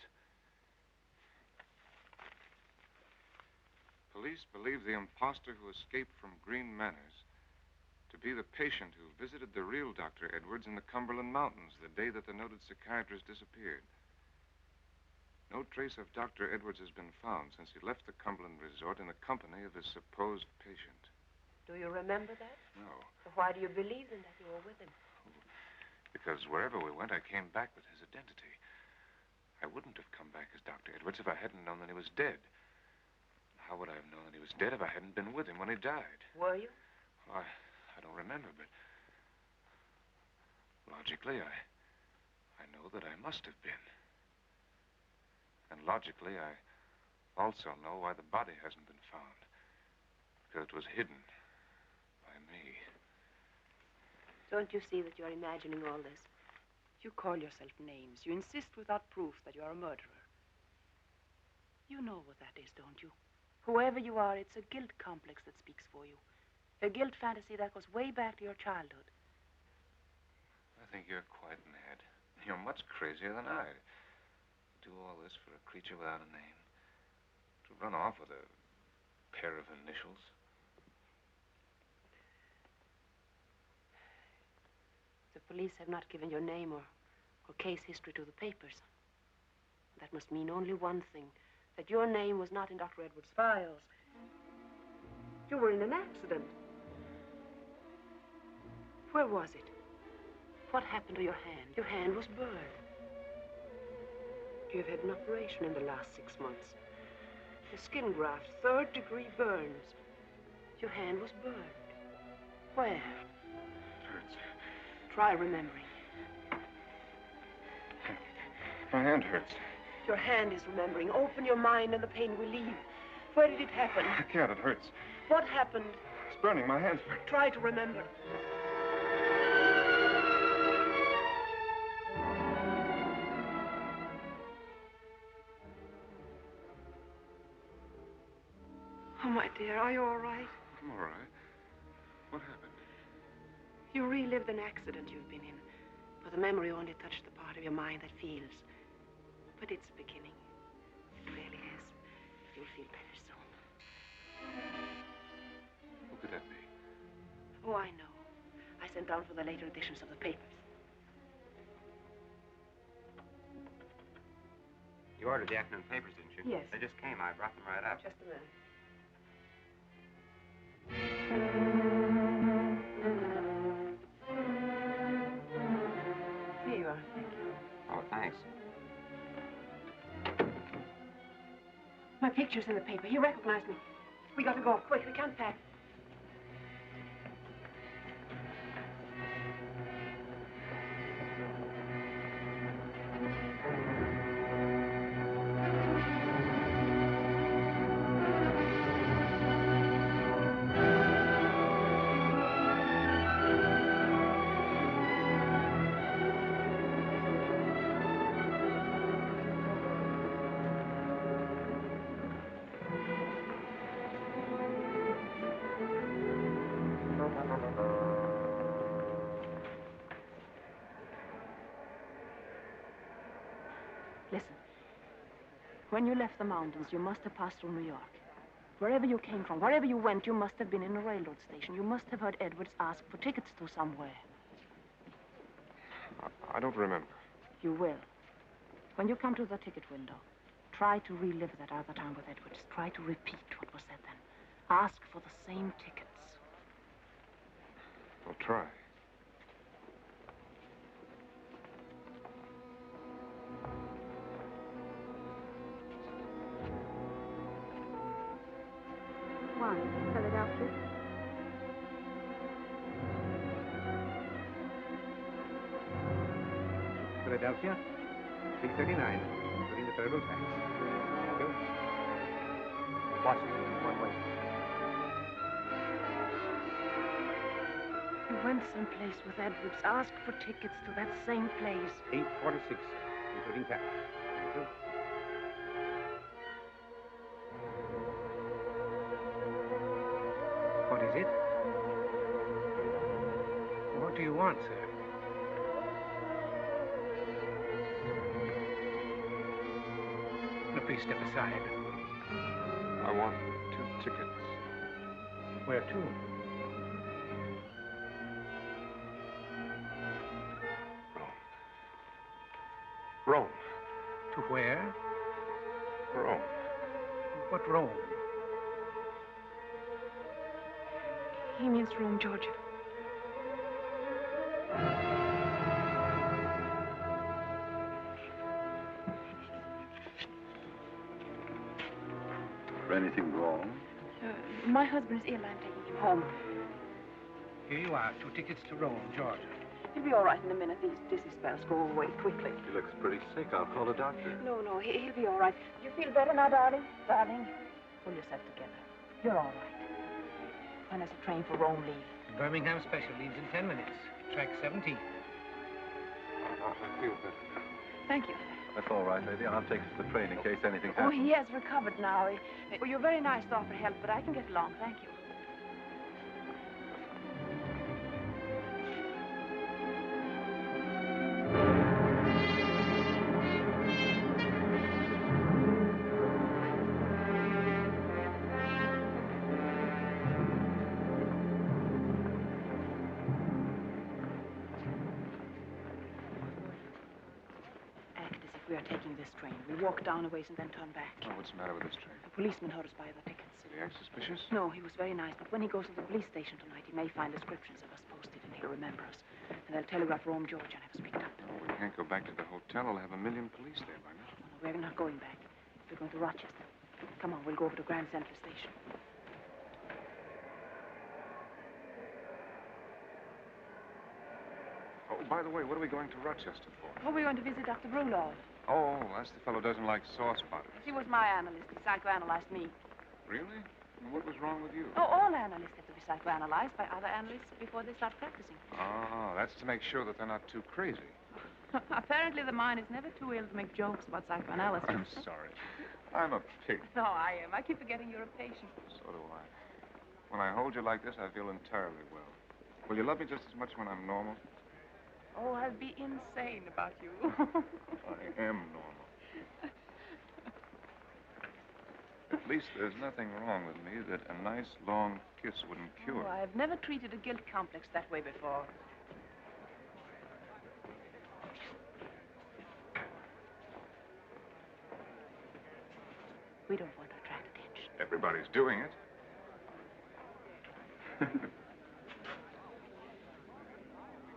[SPEAKER 8] Police believe the imposter who escaped from Green Manors to be the patient who visited the real Dr. Edwards in the Cumberland Mountains the day that the noted psychiatrist disappeared. No trace of Dr. Edwards has been found since he left the Cumberland resort in the company of his supposed patient.
[SPEAKER 10] Do you remember that?
[SPEAKER 8] No,
[SPEAKER 10] So why do you believe then that you were with him?
[SPEAKER 8] because wherever we went, I came back with his identity. I wouldn't have come back as Dr. Edwards if I hadn't known that he was dead. How would I have known that he was dead if I hadn't been with him when he died?
[SPEAKER 10] Were you?
[SPEAKER 8] Well, I don't remember, but logically, I know that I must have been. And logically, I also know why the body hasn't been found. Because it was hidden by me.
[SPEAKER 10] Don't you see that you're imagining all this?
[SPEAKER 1] You call yourself names. You insist without proof that you are a murderer. You know what that is, don't you? Whoever you are, it's a guilt complex that speaks for you. A guilt fantasy that goes way back to your childhood.
[SPEAKER 8] I think you're quite mad. You're much crazier than I. Do all this for a creature without a name. To run off with a pair of initials.
[SPEAKER 10] The police have not given your name or case history to the papers. That must mean only one thing. That your name was not in Dr. Edwards' files. You were in an accident. Where was it? What happened to your hand? Your hand was burned. You've had an operation in the last 6 months. A skin graft, 3rd-degree burns. Your hand was burned. Where?
[SPEAKER 8] It hurts.
[SPEAKER 10] Try remembering.
[SPEAKER 8] My hand hurts.
[SPEAKER 10] Your hand is remembering. Open your mind and the pain will leave. Where did it happen?
[SPEAKER 8] I can't. It hurts.
[SPEAKER 10] What happened?
[SPEAKER 8] It's burning. My hand's burning.
[SPEAKER 10] Try to remember. Oh, my dear, are you all right?
[SPEAKER 8] I'm all right. What happened?
[SPEAKER 10] You relived an accident you've been in, but the memory only touched the part of your mind that feels. But it's beginning. It really is. You'll feel better soon.
[SPEAKER 8] Who could that be?
[SPEAKER 10] Oh, I know. I sent down for the later editions of the papers.
[SPEAKER 6] You ordered the afternoon papers, didn't you?
[SPEAKER 10] Yes.
[SPEAKER 6] They just came. I brought them right up.
[SPEAKER 10] Just a minute. Here you are. Thank you.
[SPEAKER 6] Oh, thanks.
[SPEAKER 10] My picture's in the paper. He recognized me. We got to go. Quick, we can't pack.
[SPEAKER 1] Listen. When you left the mountains, you must have passed through New York. Wherever you came from, wherever you went, you must have been in a railroad station. You must have heard Edwards ask for tickets to somewhere.
[SPEAKER 8] I don't remember.
[SPEAKER 1] You will. When you come to the ticket window, try to relive that other time with Edwards. Try to repeat what was said then. Ask for the same tickets.
[SPEAKER 8] I'll try.
[SPEAKER 2] One, Philadelphia.
[SPEAKER 7] Philadelphia, 339, including the federal tax. Thank you. Washington, one way.
[SPEAKER 1] You went someplace with Edwards. Ask for tickets to that same place.
[SPEAKER 7] 846, including tax. Thank you. What is it? What do you want, sir? Now, please step aside.
[SPEAKER 8] I want 2 tickets.
[SPEAKER 7] Where to?
[SPEAKER 8] Rome.
[SPEAKER 7] To where?
[SPEAKER 8] Rome.
[SPEAKER 7] What Rome?
[SPEAKER 10] He means Rome, Georgia.
[SPEAKER 17] Is anything wrong?
[SPEAKER 10] My husband is ill. I'm taking him home.
[SPEAKER 7] Here you are, 2 tickets to Rome, Georgia.
[SPEAKER 1] He'll be all right in a minute. These dizzy spells go away quickly.
[SPEAKER 17] He looks pretty sick. I'll call a doctor.
[SPEAKER 1] No, he'll be all right. You feel better now, darling? Darling, pull yourself together. You're all right. When does the train for Rome leave?
[SPEAKER 7] Birmingham Special leaves in 10 minutes. Track 17.
[SPEAKER 8] I feel better now.
[SPEAKER 10] Thank you.
[SPEAKER 17] That's all right, lady. I'll take us to the train in case anything
[SPEAKER 1] Oh,
[SPEAKER 17] happens.
[SPEAKER 1] he has recovered now. You're very nice to offer help, but I can get along. Thank you. We are taking this train. We walk down a ways and then turn back.
[SPEAKER 8] Oh, what's the matter with this train?
[SPEAKER 1] A policeman heard us buy the tickets.
[SPEAKER 8] Did he act suspicious?
[SPEAKER 1] No, he was very nice, but when he goes to the police station tonight, he may find descriptions of us posted and he'll remember us. And they'll telegraph Rome, Georgia, and have us picked up.
[SPEAKER 8] Oh, we can't go back to the hotel. We'll have a million police there by now.
[SPEAKER 1] No, we're not going back. We're going to Rochester. Come on, we'll go over to Grand Central Station.
[SPEAKER 8] Oh, by the way, what are we going to Rochester for?
[SPEAKER 1] Oh, we're going to visit Dr. Brulov.
[SPEAKER 8] Oh, that's the fellow who doesn't like sauce potters.
[SPEAKER 1] He was my analyst. He psychoanalyzed me.
[SPEAKER 8] Really? Well, what was wrong with you?
[SPEAKER 1] Oh, all analysts have to be psychoanalyzed by other analysts before they start practicing.
[SPEAKER 8] Oh, that's to make sure that they're not too crazy.
[SPEAKER 1] Apparently, the mind is never too ill to make jokes about psychoanalysis.
[SPEAKER 8] I'm sorry. I'm a pig.
[SPEAKER 1] No, I am. I keep forgetting you're a patient.
[SPEAKER 8] So do I. When I hold you like this, I feel entirely well. Will you love me just as much when I'm normal?
[SPEAKER 1] Oh, I'll be insane about you.
[SPEAKER 8] I am normal. At least there's nothing wrong with me that a nice, long kiss wouldn't cure.
[SPEAKER 1] Oh, I've never treated a guilt complex that way before. We don't want to attract attention.
[SPEAKER 8] Everybody's doing it.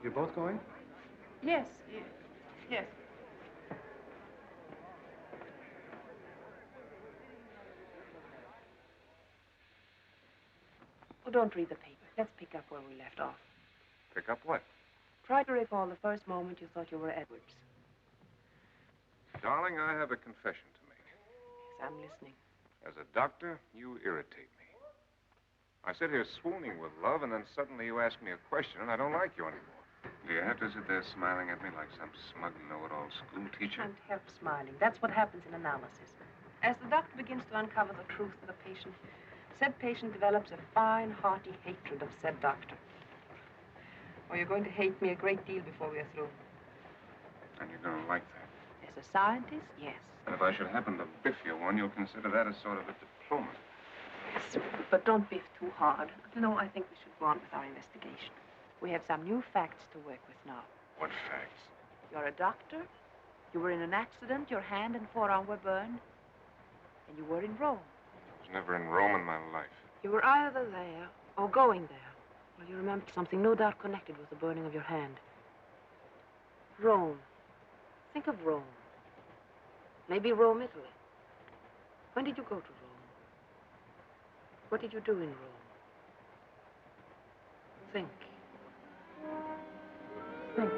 [SPEAKER 17] You both going?
[SPEAKER 1] Yes. Yes. Oh, don't read the paper. Let's pick up where we left off.
[SPEAKER 8] Pick up what?
[SPEAKER 1] Try to recall the first moment you thought you were Edwards.
[SPEAKER 8] Darling, I have a confession to make.
[SPEAKER 1] Yes, I'm listening.
[SPEAKER 8] As a doctor, you irritate me. I sit here swooning with love, and then suddenly you ask me a question, and I don't like you anymore. Do you have to sit there smiling at me like some smug know-it-all school teacher?
[SPEAKER 1] Can't help smiling. That's what happens in analysis. As the doctor begins to uncover the truth of the patient, said patient develops a fine, hearty hatred of said doctor. Or you're going to hate me a great deal before we're through.
[SPEAKER 3] And you're going to like that.
[SPEAKER 1] As a scientist, yes.
[SPEAKER 3] And if I should happen to biff you one, you'll consider that as sort of a diploma.
[SPEAKER 1] Yes, but don't biff too hard. No, I think we should go on with our investigation. We have some new facts to work with now.
[SPEAKER 3] What facts?
[SPEAKER 1] You're a doctor. You were in an accident. Your hand and forearm were burned. And you were in Rome.
[SPEAKER 3] I was never in Rome in my life.
[SPEAKER 10] You were either there or going there. Well, you remembered something no doubt connected with the burning of your hand. Rome. Think of Rome. Maybe Rome, Italy. When did you go to Rome? What did you do in Rome? Think. Think.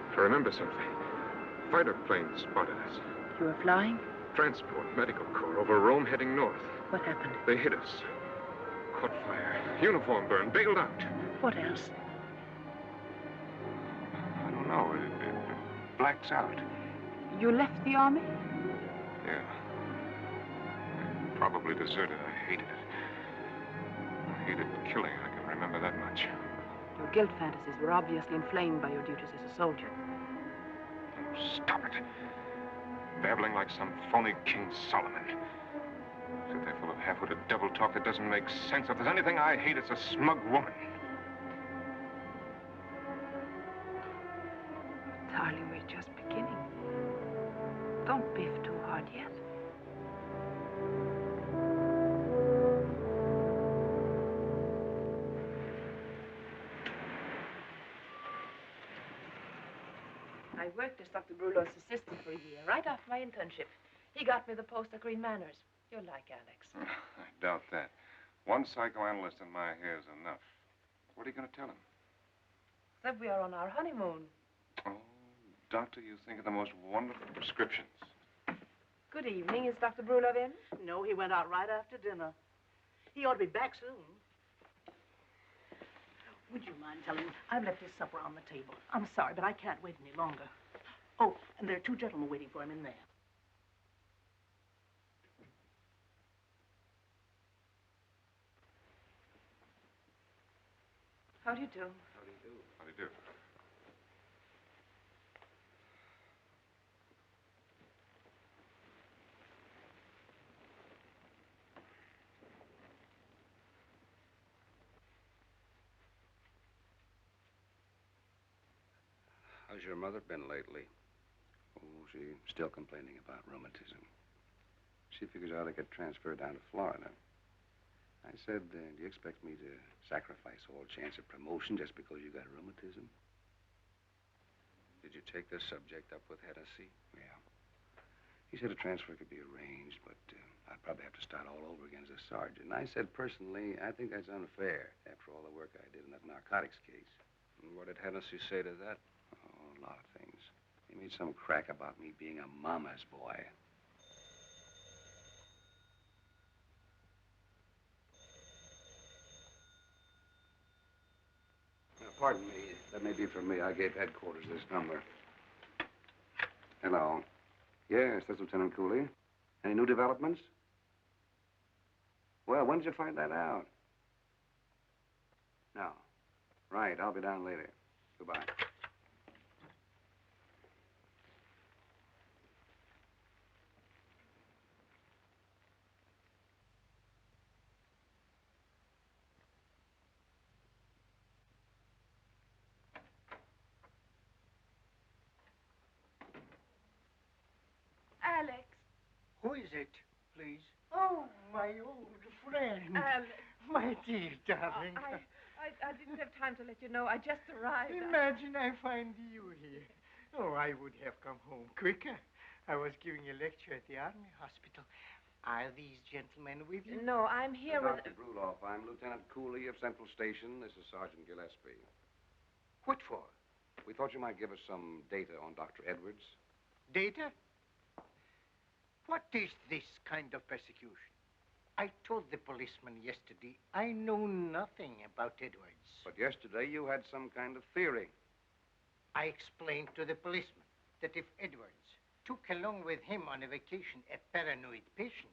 [SPEAKER 3] I remember something. Fighter planes spotted us.
[SPEAKER 1] You were flying?
[SPEAKER 3] Transport, medical corps, over Rome heading north.
[SPEAKER 1] What happened?
[SPEAKER 3] They hit us. Caught fire. Uniform burned, bailed out.
[SPEAKER 1] What else?
[SPEAKER 3] I don't know. It blacks out.
[SPEAKER 1] You left the army?
[SPEAKER 3] Yeah. I probably deserted. I hated it. I hated killing. I can remember that much.
[SPEAKER 1] Your guilt fantasies were obviously inflamed by your duties as a soldier.
[SPEAKER 3] Oh, stop it. Babbling like some phony King Solomon. Sit there full of half-witted devil talk that doesn't make sense. If there's anything I hate, it's a smug woman.
[SPEAKER 1] Darling, we're just beginning. Don't biff too hard yet. I worked as Dr. Brulow's assistant for a year, right after my internship. He got me the post at Green Manors. You'll like Alex.
[SPEAKER 3] I doubt that. One psychoanalyst in my hair is enough. What are you going to tell him?
[SPEAKER 1] That we are on our honeymoon.
[SPEAKER 3] Oh, doctor, you think of the most wonderful prescriptions.
[SPEAKER 1] Good evening. Is Dr. Brulow in?
[SPEAKER 18] No, he went out right after dinner. He ought to be back soon. Would you mind telling me? I've left his supper on the table. I'm sorry, but I can't wait any longer. Oh, and there are two gentlemen waiting for him in there.
[SPEAKER 1] How do you do?
[SPEAKER 3] How do you do? How do you do?
[SPEAKER 4] How's your mother been lately? Oh, she's still complaining about rheumatism. She figures I ought to get transferred down to Florida. I said, do you expect me to sacrifice all chance of promotion just because you got rheumatism? Did you take this subject up with Hennessy? Yeah. He said a transfer could be arranged, but I'd probably have to start all over again as a sergeant. And I said, personally, I think that's unfair after all the work I did in that narcotics case.
[SPEAKER 9] And what did Hennessy say to that?
[SPEAKER 4] Oh, a lot of things. He made some crack about me being a mama's boy. Now, pardon me. That may be from me. I gave headquarters this number. Hello. Yes, that's Lieutenant Cooley. Any new developments? Well, when did you find that out? No. Right, I'll be down later. Goodbye.
[SPEAKER 1] Alex.
[SPEAKER 19] Who is it, please?
[SPEAKER 1] Oh.
[SPEAKER 19] My old friend.
[SPEAKER 1] Alex.
[SPEAKER 19] My dear darling.
[SPEAKER 1] I didn't have time to let you know. I just arrived.
[SPEAKER 19] Imagine I find you here. Oh, I would have come home quicker. I was giving a lecture at the Army Hospital. Are these gentlemen with you?
[SPEAKER 1] No, I'm here with...
[SPEAKER 4] Dr. Bruloff, I'm Lieutenant Cooley of Central Station. This is Sergeant Gillespie.
[SPEAKER 19] What for?
[SPEAKER 4] We thought you might give us some data on Dr. Edwards.
[SPEAKER 19] Data? What is this kind of persecution? I told the policeman yesterday I know nothing about Edwards.
[SPEAKER 4] But yesterday you had some kind of theory.
[SPEAKER 19] I explained to the policeman that if Edwards took along with him on a vacation a paranoid patient,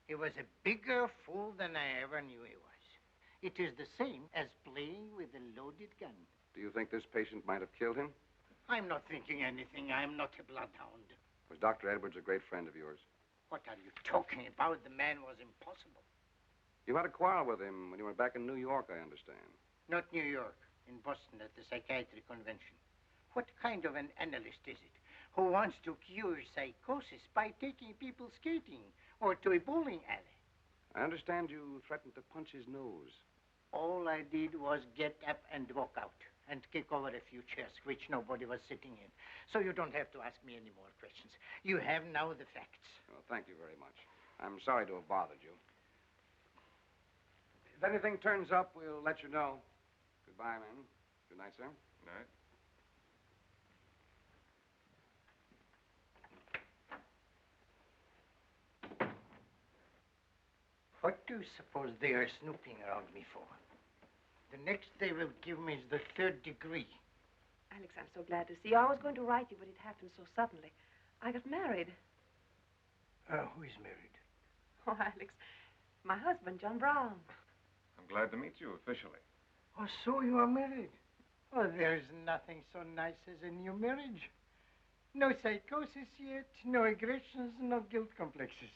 [SPEAKER 19] he was a bigger fool than I ever knew he was. It is the same as playing with a loaded gun.
[SPEAKER 4] Do you think this patient might have killed him?
[SPEAKER 19] I'm not thinking anything. I'm not a bloodhound.
[SPEAKER 4] Was Dr. Edwards a great friend of yours?
[SPEAKER 19] What are you talking about? The man was impossible.
[SPEAKER 4] You had a quarrel with him when you were back in New York, I understand.
[SPEAKER 19] Not New York, in Boston at the psychiatric convention. What kind of an analyst is it who wants to cure psychosis by taking people skating or to a bowling alley?
[SPEAKER 4] I understand you threatened to punch his nose.
[SPEAKER 19] All I did was get up and walk out and kick over a few chairs which nobody was sitting in. So you don't have to ask me any more questions. You have now the facts.
[SPEAKER 4] Well, thank you very much. I'm sorry to have bothered you. If anything turns up, we'll let you know. Goodbye, man. Good night, sir.
[SPEAKER 3] Good night.
[SPEAKER 19] What do you suppose they are snooping around me for? The next they will give me is the 3rd degree.
[SPEAKER 10] Alex, I'm so glad to see you. I was going to write you, but it happened so suddenly. I got married.
[SPEAKER 19] Who is married?
[SPEAKER 10] Oh, Alex, my husband, John Brown.
[SPEAKER 3] I'm glad to meet you officially.
[SPEAKER 19] Oh, so you are married? Oh, there's nothing so nice as a new marriage. No psychosis yet, no aggressions, no guilt complexes.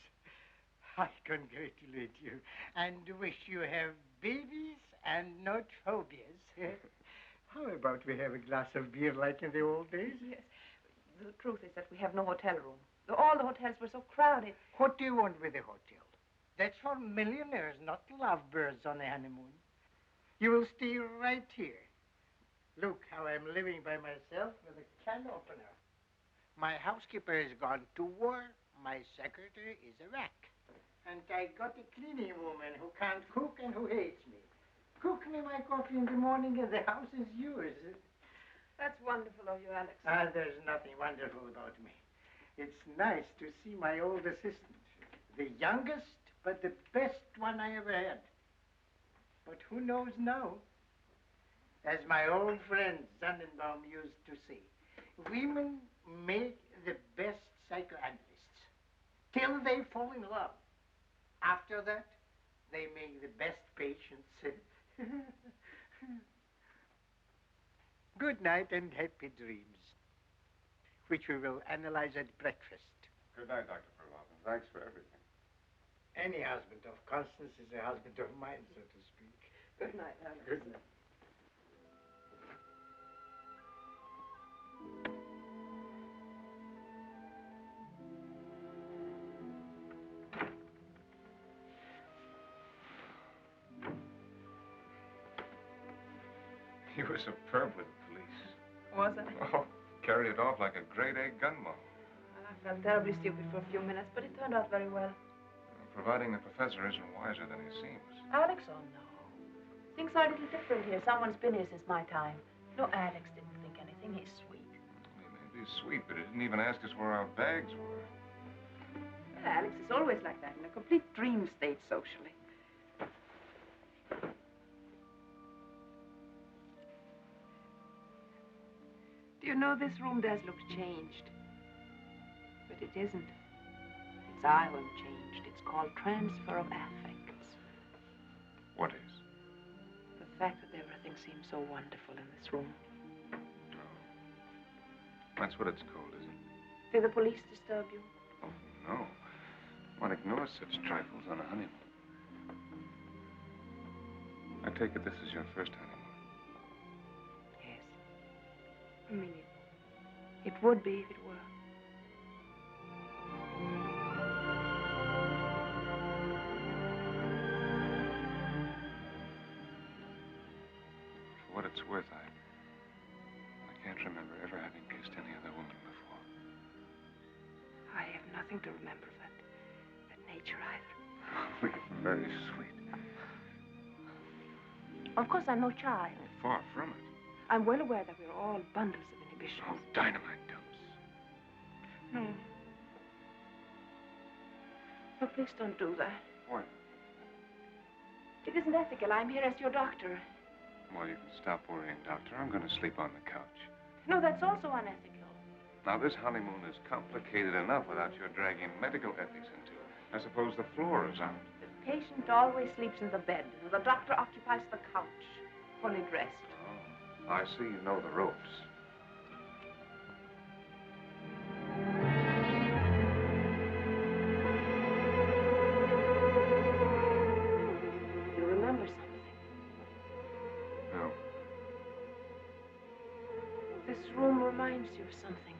[SPEAKER 19] I congratulate you and wish you have babies and not phobias. How about we have a glass of beer like in the old days?
[SPEAKER 10] Yes. The truth is that we have no hotel room. All the hotels were so crowded.
[SPEAKER 19] What do you want with a hotel? That's for millionaires, not lovebirds on a honeymoon. You will stay right here. Look how I'm living by myself with a can opener. My housekeeper has gone to war. My secretary is a wreck. And I got a cleaning woman who can't cook and who hates me. Cook me my coffee in the morning and the house is yours.
[SPEAKER 10] That's wonderful of you, Alex.
[SPEAKER 19] There's nothing wonderful about me. It's nice to see my old assistant. The youngest, but the best one I ever had. But who knows now? As my old friend Sonnenbaum used to say, women make the best psychoanalysts till they fall in love. After that, they make the best patients. Good night and happy dreams, which we will analyze at breakfast.
[SPEAKER 3] Good night, Dr. Perlhoff. Thanks for everything.
[SPEAKER 19] Any husband of Constance is a husband of mine, so to speak.
[SPEAKER 10] Good night, Alex.
[SPEAKER 19] Good night.
[SPEAKER 3] You were superb with the police.
[SPEAKER 10] Was I?
[SPEAKER 3] Oh, carried it off like a grade-A gun mob.
[SPEAKER 10] I felt terribly stupid for a few minutes, but it turned out very well.
[SPEAKER 3] Providing the professor isn't wiser than he seems.
[SPEAKER 1] Alex, oh no. Things are a little different here. Someone's been here since my time. No, Alex didn't think anything. He's sweet.
[SPEAKER 3] He may be sweet, but he didn't even ask us where our bags were.
[SPEAKER 10] Well, Alex is always like that, in a complete dream state socially. Do you know, this room does look changed. But it isn't. It's I who am changed. It's called transfer of affects.
[SPEAKER 3] What is?
[SPEAKER 1] The fact that everything seems so wonderful in this room.
[SPEAKER 3] That's what it's called, is it?
[SPEAKER 1] Did the police disturb you?
[SPEAKER 3] Oh, no. One ignores such trifles on a honeymoon. I take it this is your first honeymoon.
[SPEAKER 1] Yes. I mean, it would be if it were.
[SPEAKER 3] For what it's worth, I can't remember ever having kissed any other woman before.
[SPEAKER 1] I have nothing to remember of that nature either.
[SPEAKER 3] We're very sweet.
[SPEAKER 1] Of course, I'm no child.
[SPEAKER 3] Far from it.
[SPEAKER 1] I'm well aware that we're all bundles of inhibition.
[SPEAKER 3] Oh, dynamite dumps.
[SPEAKER 1] No. Oh, please don't do that.
[SPEAKER 3] What?
[SPEAKER 1] It isn't ethical. I'm here as your doctor.
[SPEAKER 3] Well, you can stop worrying, Doctor. I'm going to sleep on the couch.
[SPEAKER 1] No, that's also unethical.
[SPEAKER 3] Now, this honeymoon is complicated enough without your dragging medical ethics into it. I suppose the floor is out.
[SPEAKER 1] The patient always sleeps in the bed, and the doctor occupies the couch, fully dressed.
[SPEAKER 3] Oh, I see you know the ropes.
[SPEAKER 1] You remember something?
[SPEAKER 3] No.
[SPEAKER 1] This room reminds you of something.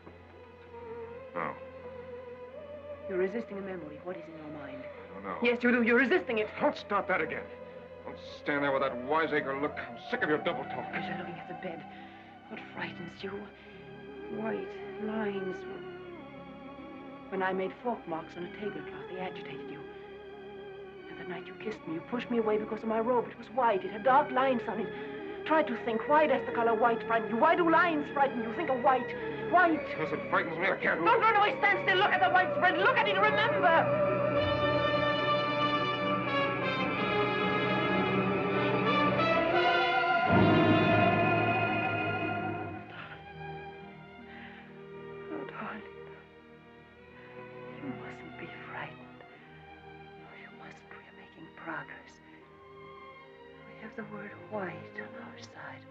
[SPEAKER 3] No.
[SPEAKER 1] You're resisting a memory. What is in your mind?
[SPEAKER 3] I don't know.
[SPEAKER 1] Yes, you do. You're resisting it.
[SPEAKER 3] Don't start that again. Don't stand there with that wiseacre look. I'm sick of your double talk.
[SPEAKER 1] As you're looking at the bed, what frightens you? White lines. When I made fork marks on a tablecloth, they agitated you. And the night you kissed me, you pushed me away because of my robe. It was white. It had dark lines on it. Try to think. Why does the color white frighten you? Why do lines frighten you? Think of white. White.
[SPEAKER 3] Because it frightens me, I can't...
[SPEAKER 1] Don't run away. Stand still. Look at the white spread. Look at it. Remember. Progress. We have the word white on our side.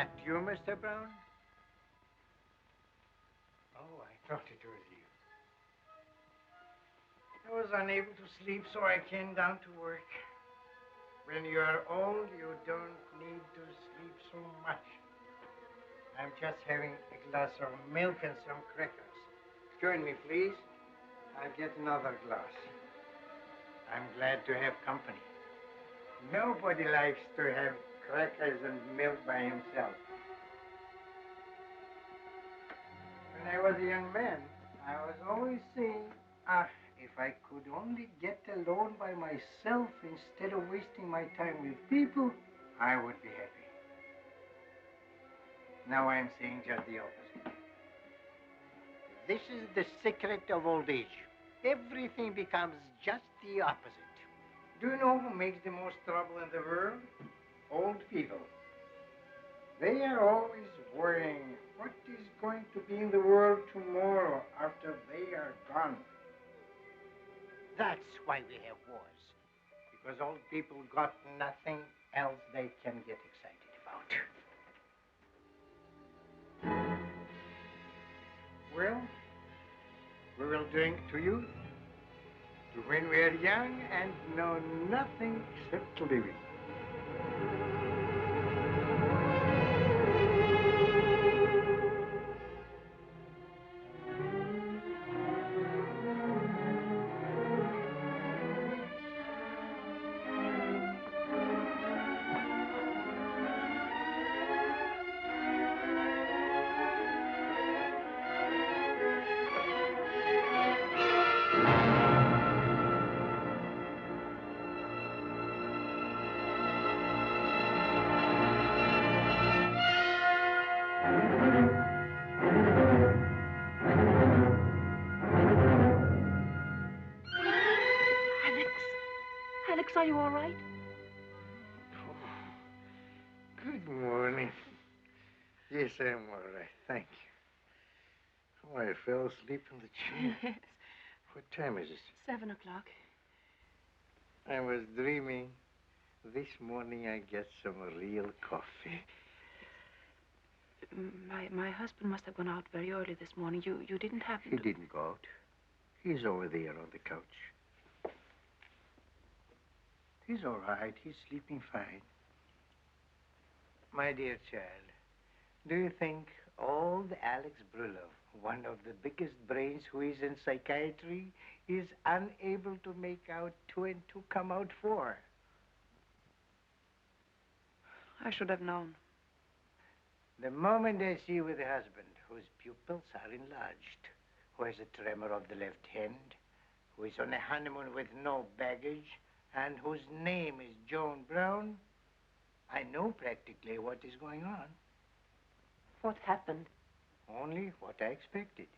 [SPEAKER 19] that you, Mr. Brown? Oh, I thought it was you. I was unable to sleep, so I came down to work. When you are old, you don't need to sleep so much. I'm just having a glass of milk and some crackers. Join me, please. I'll get another glass. I'm glad to have company. Nobody likes to have crackers and milk by himself. When I was a young man, I was always saying, if I could only get alone by myself instead of wasting my time with people, I would be happy. Now I'm saying just the opposite. This is the secret of old age. Everything becomes just the opposite. Do you know who makes the most trouble in the world? Old people. They are always worrying what is going to be in the world tomorrow after they are gone. That's why we have wars. Because old people got nothing else they can get excited about. Well, we will drink to youth, to when we are young and know nothing except living.
[SPEAKER 10] Alex, are you all right?
[SPEAKER 19] Good morning. Yes, I'm all right. Thank you. Oh, I fell asleep in the chair.
[SPEAKER 10] Yes.
[SPEAKER 19] What time is it?
[SPEAKER 10] 7 o'clock.
[SPEAKER 19] I was dreaming. This morning I get some real coffee.
[SPEAKER 1] My husband must have gone out very early this morning. You didn't have...
[SPEAKER 19] He didn't go out. He's over there on the couch. He's all right. He's sleeping fine. My dear child, do you think old Alex Brulov, one of the biggest brains who is in psychiatry, is unable to make out 2 and 2 come out 4?
[SPEAKER 1] I should have known.
[SPEAKER 19] The moment I see you with a husband whose pupils are enlarged, who has a tremor of the left hand, who is on a honeymoon with no baggage, and whose name is Joan Brown, I know practically what is going on.
[SPEAKER 10] What happened?
[SPEAKER 19] Only what I expected.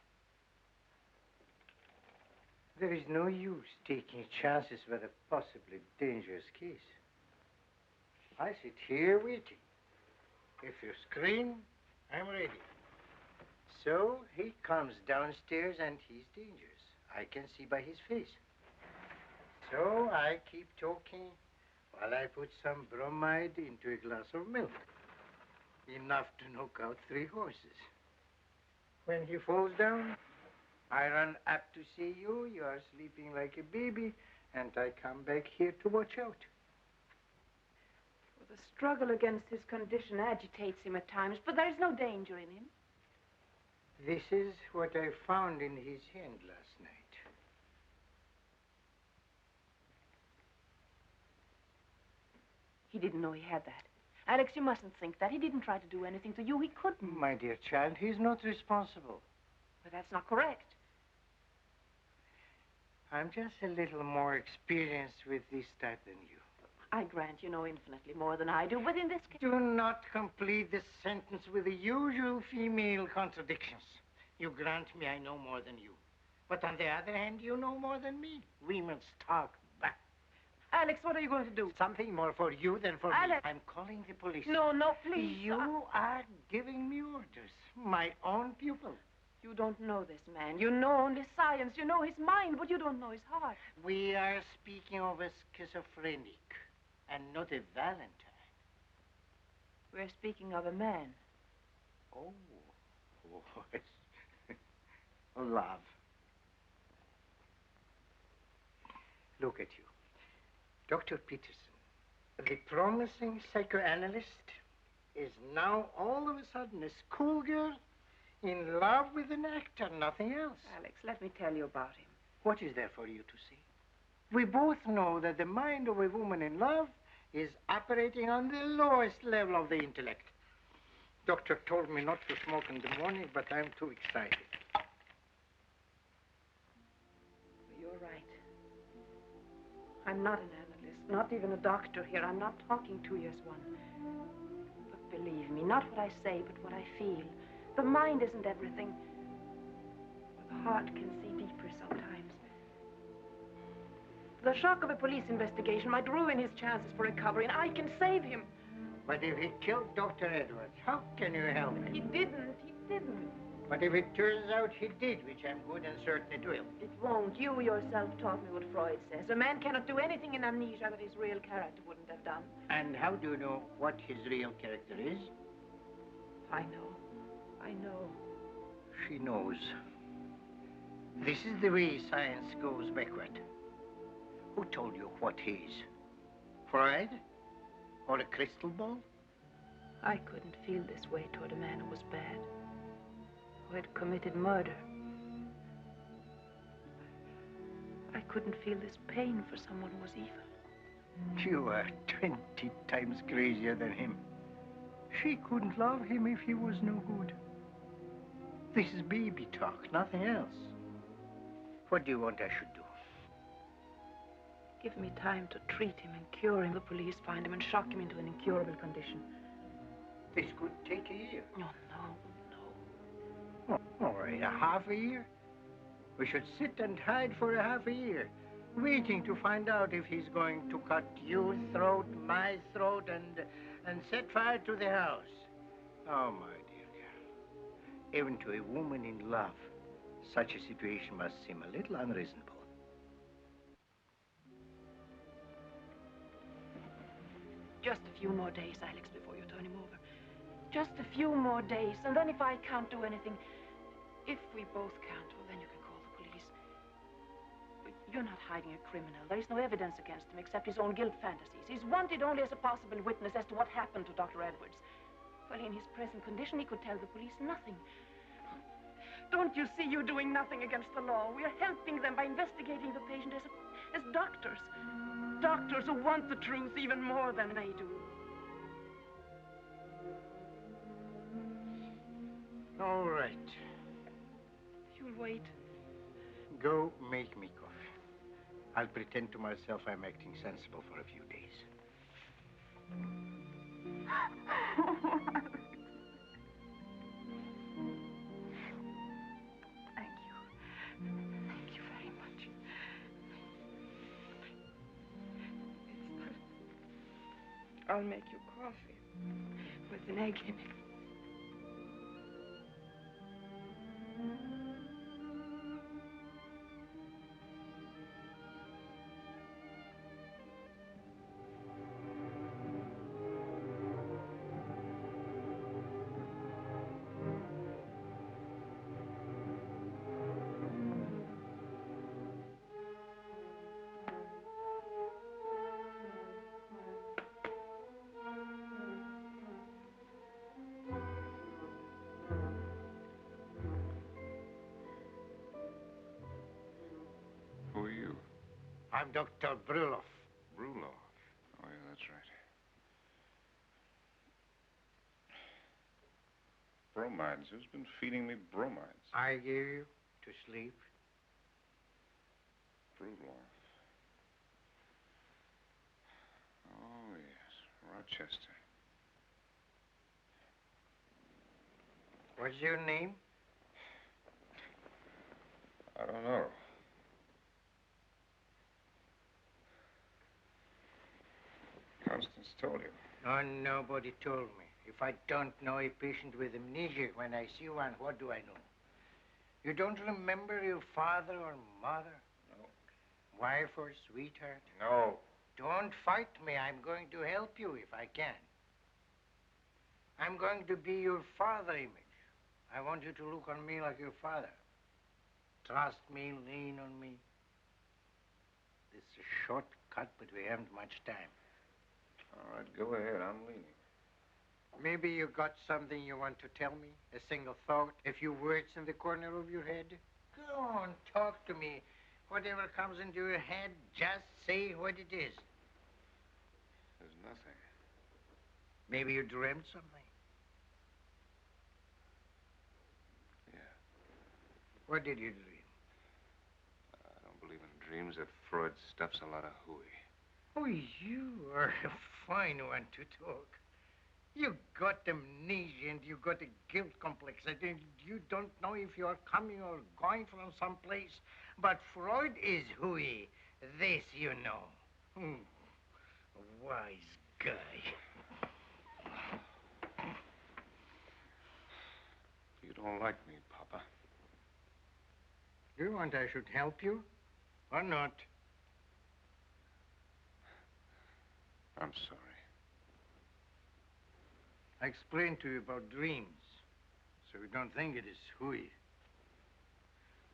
[SPEAKER 19] There is no use taking chances with a possibly dangerous case. I sit here waiting. If you scream, I'm ready. So he comes downstairs and he's dangerous. I can see by his face. So I keep talking while I put some bromide into a glass of milk. Enough to knock out 3 horses. When he falls down, I run up to see you. You are sleeping like a baby, and I come back here to watch out.
[SPEAKER 1] The struggle against his condition agitates him at times, but there is no danger in him.
[SPEAKER 19] This is what I found in his hand last night.
[SPEAKER 1] He didn't know he had that. Alex, you mustn't think that. He didn't try to do anything to you. He couldn't.
[SPEAKER 19] My dear child, he's not responsible.
[SPEAKER 1] But that's not correct.
[SPEAKER 19] I'm just a little more experienced with this type than you.
[SPEAKER 1] I grant you know infinitely more than I do, but in this case...
[SPEAKER 19] Do not complete the sentence with the usual female contradictions. You grant me I know more than you. But on the other hand, you know more than me. Women's talk. Bah.
[SPEAKER 1] Alex, what are you going to do?
[SPEAKER 19] Something more for you than for
[SPEAKER 1] Alex.
[SPEAKER 19] me. I'm calling the police.
[SPEAKER 1] No, please.
[SPEAKER 19] You are giving me orders. My own pupil.
[SPEAKER 1] You don't know this man. You know only science. You know his mind, but you don't know his heart.
[SPEAKER 19] We are speaking of a schizophrenic and not a Valentine.
[SPEAKER 1] We're speaking of a man.
[SPEAKER 19] Oh, yes. Love. Look at you. Dr. Peterson, the promising psychoanalyst, is now all of a sudden a schoolgirl in love with an actor, nothing else.
[SPEAKER 1] Alex, let me tell you about him.
[SPEAKER 19] What is there for you to see? We both know that the mind of a woman in love is operating on the lowest level of the intellect. Doctor told me not to smoke in the morning, but I'm too excited.
[SPEAKER 1] You're right. I'm not an analyst, not even a doctor here. I'm not talking to you as one. But believe me, not what I say, but what I feel. The mind isn't everything. The heart can see deeper sometimes. The shock of a police investigation might ruin his chances for recovery, and I can save him.
[SPEAKER 19] But if he killed Dr. Edwards, how can you help him?
[SPEAKER 1] He didn't.
[SPEAKER 19] But if it turns out he did, which I'm good and certain it will.
[SPEAKER 1] It won't. You yourself taught me what Freud says. A man cannot do anything in amnesia that his real character wouldn't have done.
[SPEAKER 19] And how do you know what his real character is?
[SPEAKER 1] I know.
[SPEAKER 19] She knows. This is the way science goes backward. Who told you what he is? Freud? Or a crystal ball?
[SPEAKER 1] I couldn't feel this way toward a man who was bad, who had committed murder. I couldn't feel this pain for someone who was evil.
[SPEAKER 19] You are 20 times crazier than him. She couldn't love him if he was no good. This is baby talk, nothing else. What do you want I should do?
[SPEAKER 1] Give me time to treat him and cure him. The police find him and shock him into an incurable condition.
[SPEAKER 19] This could take a year.
[SPEAKER 1] Oh, no.
[SPEAKER 19] Oh, all right, a half a year? We should sit and hide for a half a year, waiting to find out if he's going to cut your throat, my throat, and set fire to the house. Oh, my dear girl. Even to a woman in love, such a situation must seem a little unreasonable.
[SPEAKER 1] Just a few more days, Alex, before you turn him over. Just a few more days, and then if I can't do anything, if we both can't, well, then you can call the police. But you're not hiding a criminal. There is no evidence against him except his own guilt fantasies. He's wanted only as a possible witness as to what happened to Dr. Edwards. Well, in his present condition, he could tell the police nothing. Don't you see you're doing nothing against the law? We are helping them by investigating the patient as doctors. Doctors who want the truth even more than they do.
[SPEAKER 19] All right.
[SPEAKER 1] You'll wait.
[SPEAKER 19] Go make me coffee. I'll pretend to myself I'm acting sensible for a few days.
[SPEAKER 1] Thank you very much. I'll make you coffee with an egg in it.
[SPEAKER 3] Who are you?
[SPEAKER 19] I'm Dr. Bruloff.
[SPEAKER 3] Bruloff. Oh, yeah, that's right. Bromides. Who's been feeding me bromides?
[SPEAKER 19] I gave you to sleep.
[SPEAKER 3] Bruloff. Oh, yes. Rochester.
[SPEAKER 19] What's your name?
[SPEAKER 3] I don't know. Constance told you.
[SPEAKER 19] Oh, nobody told me. If I don't know a patient with amnesia when I see one, what do I know? You don't remember your father or mother?
[SPEAKER 3] No.
[SPEAKER 19] Wife or sweetheart?
[SPEAKER 3] No.
[SPEAKER 19] Don't fight me. I'm going to help you if I can. I'm going to be your father image. I want you to look on me like your father. Trust me, lean on me. This is a shortcut, but we haven't much time.
[SPEAKER 3] All right, go ahead. I'm leaning.
[SPEAKER 19] Maybe you got something you want to tell me? A single thought? A few words in the corner of your head? Go on, talk to me. Whatever comes into your head, just say what it is.
[SPEAKER 3] There's nothing.
[SPEAKER 19] Maybe you dreamt something.
[SPEAKER 3] Yeah.
[SPEAKER 19] What did you dream?
[SPEAKER 3] I don't believe in dreams. That Freud stuffs a lot of hooey.
[SPEAKER 19] Oh, you are a fine one to talk. You got amnesia and you got a guilt complex. I think you don't know if you are coming or going from someplace. But Freud is hooey. This you know. A wise guy.
[SPEAKER 3] You don't like me, Papa.
[SPEAKER 19] Do you want I should help you or not?
[SPEAKER 3] I'm sorry.
[SPEAKER 19] I explained to you about dreams, so you don't think it is hooey.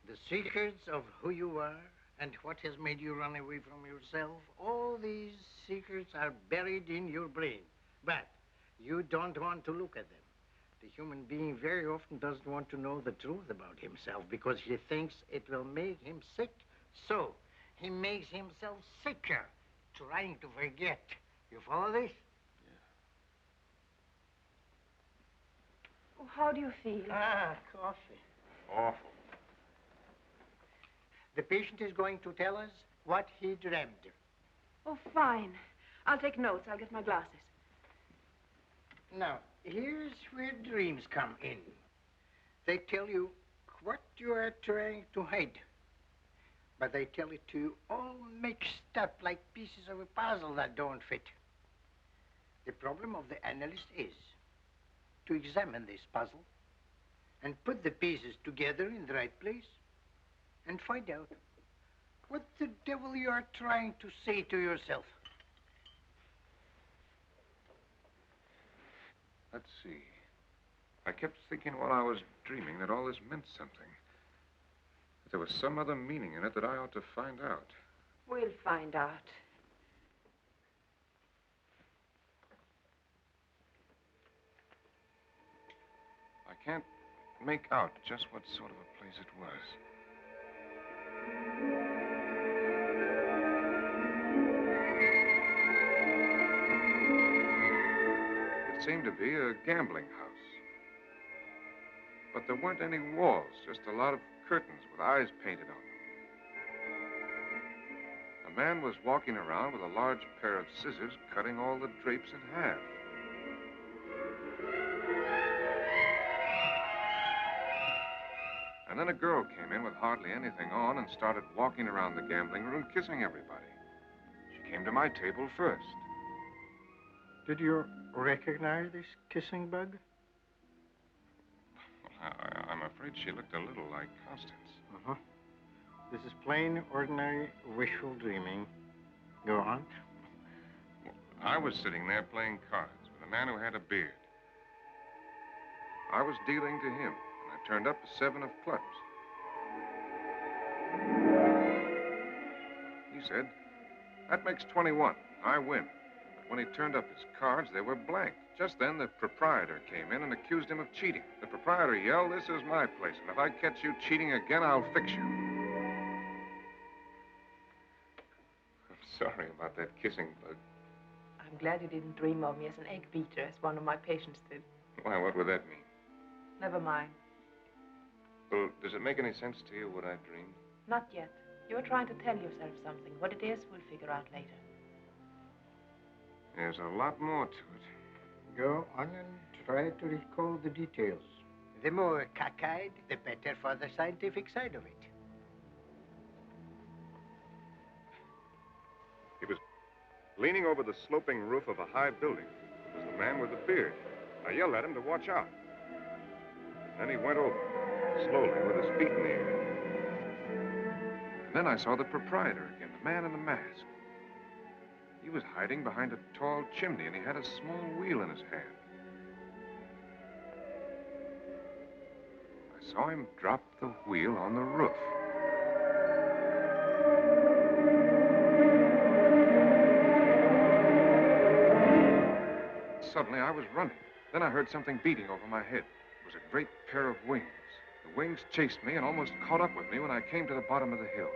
[SPEAKER 19] The secrets of who you are and what has made you run away from yourself, all these secrets are buried in your brain. But you don't want to look at them. The human being very often doesn't want to know the truth about himself because he thinks it will make him sick. So he makes himself sicker, trying to forget. You follow this?
[SPEAKER 10] Oh, how do you feel?
[SPEAKER 19] Ah, coffee.
[SPEAKER 3] Awful.
[SPEAKER 19] The patient is going to tell us what he dreamed.
[SPEAKER 10] Oh, fine. I'll take notes. I'll get my glasses.
[SPEAKER 19] Now, here's where dreams come in. They tell you what you are trying to hide. But they tell it to you all mixed up like pieces of a puzzle that don't fit. The problem of the analyst is to examine this puzzle and put the pieces together in the right place and find out what the devil you are trying to say to yourself.
[SPEAKER 3] Let's see. I kept thinking while I was dreaming that all this meant something. That there was some other meaning in it that I ought to find out.
[SPEAKER 10] We'll find out.
[SPEAKER 3] I can't make out just what sort of a place it was. It seemed to be a gambling house. But there weren't any walls, just a lot of curtains with eyes painted on them. A man was walking around with a large pair of scissors cutting all the drapes in half. And then a girl came in with hardly anything on and started walking around the gambling room, kissing everybody. She came to my table first.
[SPEAKER 19] Did you recognize this kissing bug?
[SPEAKER 3] I'm afraid she looked a little like Constance.
[SPEAKER 19] Uh-huh. This is plain, ordinary, wishful dreaming. Go on.
[SPEAKER 3] I was sitting there playing cards with a man who had a beard. I was dealing to him, and I turned up a 7 of clubs. He said, "That makes 21. I win." But when he turned up his cards, they were blank. Just then, the proprietor came in and accused him of cheating. The proprietor yelled, "This is my place, and if I catch you cheating again, I'll fix you." I'm sorry about that kissing bug.
[SPEAKER 1] I'm glad you didn't dream of me as an egg beater, as one of my patients did.
[SPEAKER 3] Why, what would that mean?
[SPEAKER 1] Never mind.
[SPEAKER 3] Well, does it make any sense to you what I dreamed?
[SPEAKER 1] Not yet. You're trying to tell yourself something. What it is, we'll figure out later.
[SPEAKER 3] There's a lot more to it.
[SPEAKER 19] Go on and try to recall the details. The more cockeyed, the better for the scientific side of it.
[SPEAKER 3] He was leaning over the sloping roof of a high building. It was the man with the beard. I yelled at him to watch out. Then he went over, slowly, with his feet in the air. And then I saw the proprietor again, the man in the mask. He was hiding behind a tall chimney, and he had a small wheel in his hand. saw him drop the wheel on the roof. Suddenly, I was running. Then I heard something beating over my head. It was a great pair of wings. The wings chased me and almost caught up with me when I came to the bottom of the hill.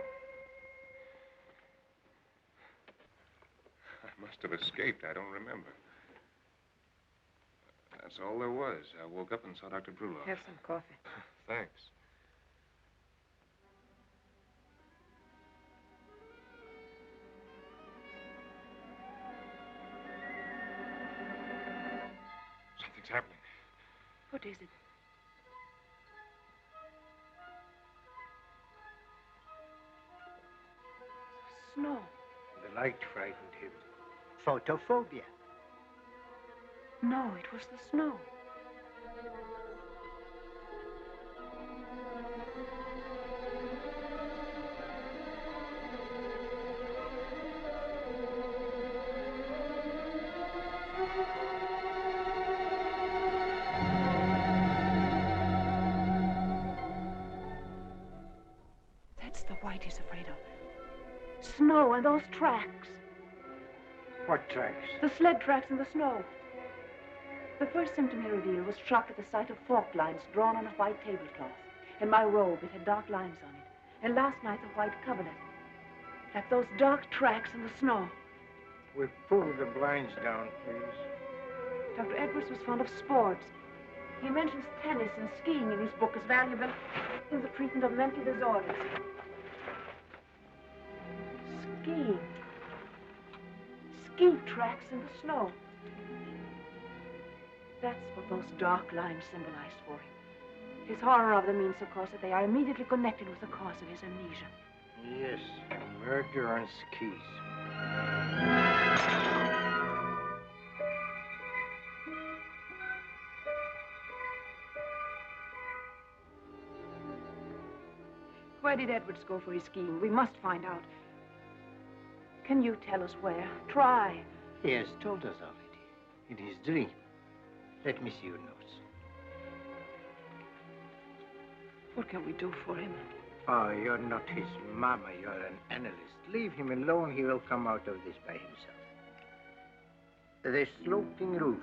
[SPEAKER 3] I must have escaped. I don't remember. That's all there was. I woke up and saw Dr. Brulov.
[SPEAKER 10] Have some coffee.
[SPEAKER 3] Thanks. Something's happening.
[SPEAKER 10] What is it? Snow.
[SPEAKER 19] The light frightened him. Photophobia.
[SPEAKER 10] No, it was the snow. That's the White he's afraid of. Snow and those tracks.
[SPEAKER 19] What tracks?
[SPEAKER 10] The sled tracks in the snow. The first symptom he revealed was shock at the sight of fork lines drawn on a white tablecloth. And my robe, it had dark lines on it. And last night, the white coverlet. Like those dark tracks in the snow.
[SPEAKER 19] We'll pull the blinds down, please.
[SPEAKER 10] Dr. Edwards was fond of sports. He mentions tennis and skiing in his book as valuable in the treatment of mental disorders. Skiing. Ski tracks in the snow. That's what those dark lines symbolize for him. His horror of them means, of course, that they are immediately connected with the cause of his amnesia.
[SPEAKER 19] Yes, murder on skis.
[SPEAKER 10] Where did Edwards go for his skiing? We must find out. Can you tell us where? Try.
[SPEAKER 19] He has told us already. In his dream. Let me see your notes.
[SPEAKER 10] What can we do for him?
[SPEAKER 19] Oh, you're not his mama. You're an analyst. Leave him alone. He will come out of this by himself. The sloping roof.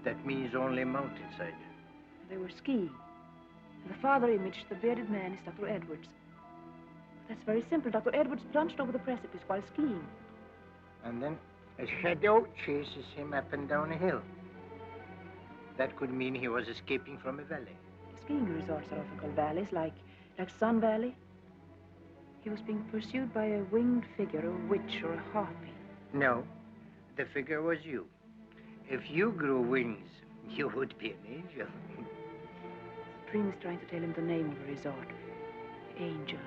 [SPEAKER 19] That means only mountainside.
[SPEAKER 10] They were skiing. And the father image, the bearded man, is Dr. Edwards. That's very simple. Dr. Edwards plunged over the precipice while skiing.
[SPEAKER 19] And then a shadow chases him up and down a hill. That could mean he was escaping from a valley.
[SPEAKER 10] Skiing resorts are often called valleys, like Sun Valley. He was being pursued by a winged figure, a witch or a harpy.
[SPEAKER 19] No, the figure was you. If you grew wings, you would be an angel.
[SPEAKER 10] The dream is trying to tell him the name of the resort. Angel.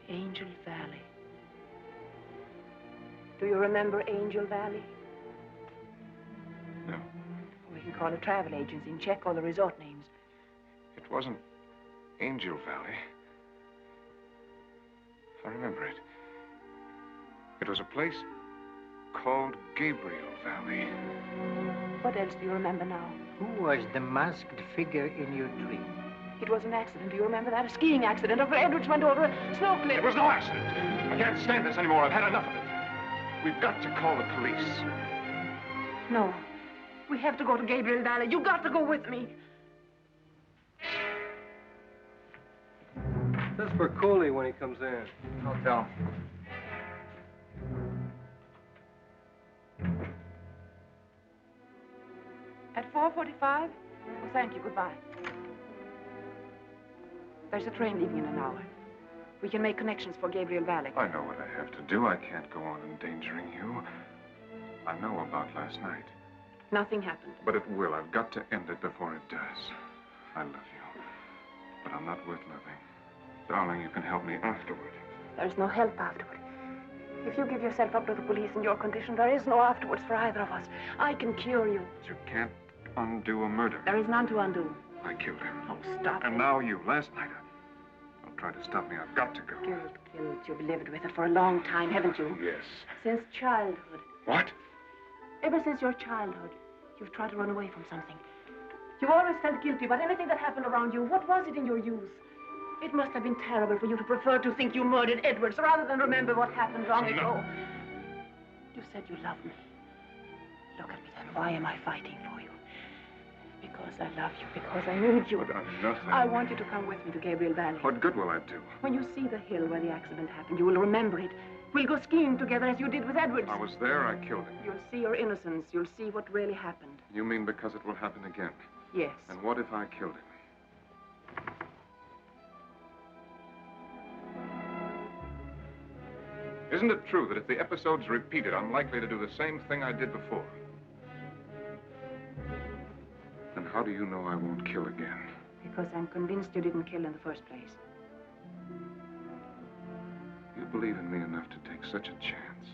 [SPEAKER 10] Angel Valley. Do you remember Angel Valley?
[SPEAKER 3] No.
[SPEAKER 10] We can call a travel agency and check all the resort names.
[SPEAKER 3] It wasn't Angel Valley. I remember it. It was a place called Gabriel Valley.
[SPEAKER 10] What else do you remember now?
[SPEAKER 19] Who was the masked figure in your dream?
[SPEAKER 10] It was an accident. Do you remember that? A skiing accident. Dr. Edwards went over a snow cliff.
[SPEAKER 3] It was no accident. I can't stand this anymore. I've had enough of it. We've got to call the police.
[SPEAKER 10] No. We have to go to Gabriel Valley. You got to go with me.
[SPEAKER 20] That's for Coley when he comes in.
[SPEAKER 3] I'll tell him.
[SPEAKER 10] At 4:45? Oh, thank you. Goodbye. There's a train leaving in an hour. We can make connections for Gabriel Valley.
[SPEAKER 3] I know what I have to do. I can't go on endangering you. I know about last night.
[SPEAKER 10] Nothing happened.
[SPEAKER 3] But it will. I've got to end it before it does. I love you. But I'm not worth loving. Darling, you can help me afterward.
[SPEAKER 10] There's no help afterward. If you give yourself up to the police in your condition, there is no afterwards for either of us. I can cure you.
[SPEAKER 3] You can't undo a murder.
[SPEAKER 10] There is none to undo.
[SPEAKER 3] I killed him.
[SPEAKER 10] Oh, stop.
[SPEAKER 3] And now you. Last night, don't try to stop me. I've got to go.
[SPEAKER 10] Guilt. You've lived with it for a long time, haven't you?
[SPEAKER 3] Yes.
[SPEAKER 10] Since childhood.
[SPEAKER 3] What?
[SPEAKER 10] Ever since your childhood, you've tried to run away from something.
[SPEAKER 1] You always felt guilty about anything that happened around you. What was it in your youth? It must have been terrible for you to prefer to think you murdered Edwards rather than remember what happened long ago. You said you loved me. Look at me then. Why am I fighting for you? Because I love you. Because I need you.
[SPEAKER 8] But I'm nothing.
[SPEAKER 1] I want you to come with me to Gabriel Valley.
[SPEAKER 8] What good will that do?
[SPEAKER 1] When you see the hill where the accident happened, you will remember it. We'll go skiing together as you did with Edwards.
[SPEAKER 8] I was there, I killed him.
[SPEAKER 1] You'll see your innocence. You'll see what really happened.
[SPEAKER 8] You mean because it will happen again?
[SPEAKER 1] Yes.
[SPEAKER 8] And what if I killed him? Isn't it true that if the episode's repeated, I'm likely to do the same thing I did before? Then how do you know I won't kill again?
[SPEAKER 1] Because I'm convinced you didn't kill in the first place.
[SPEAKER 8] You believe in me enough to take such a chance?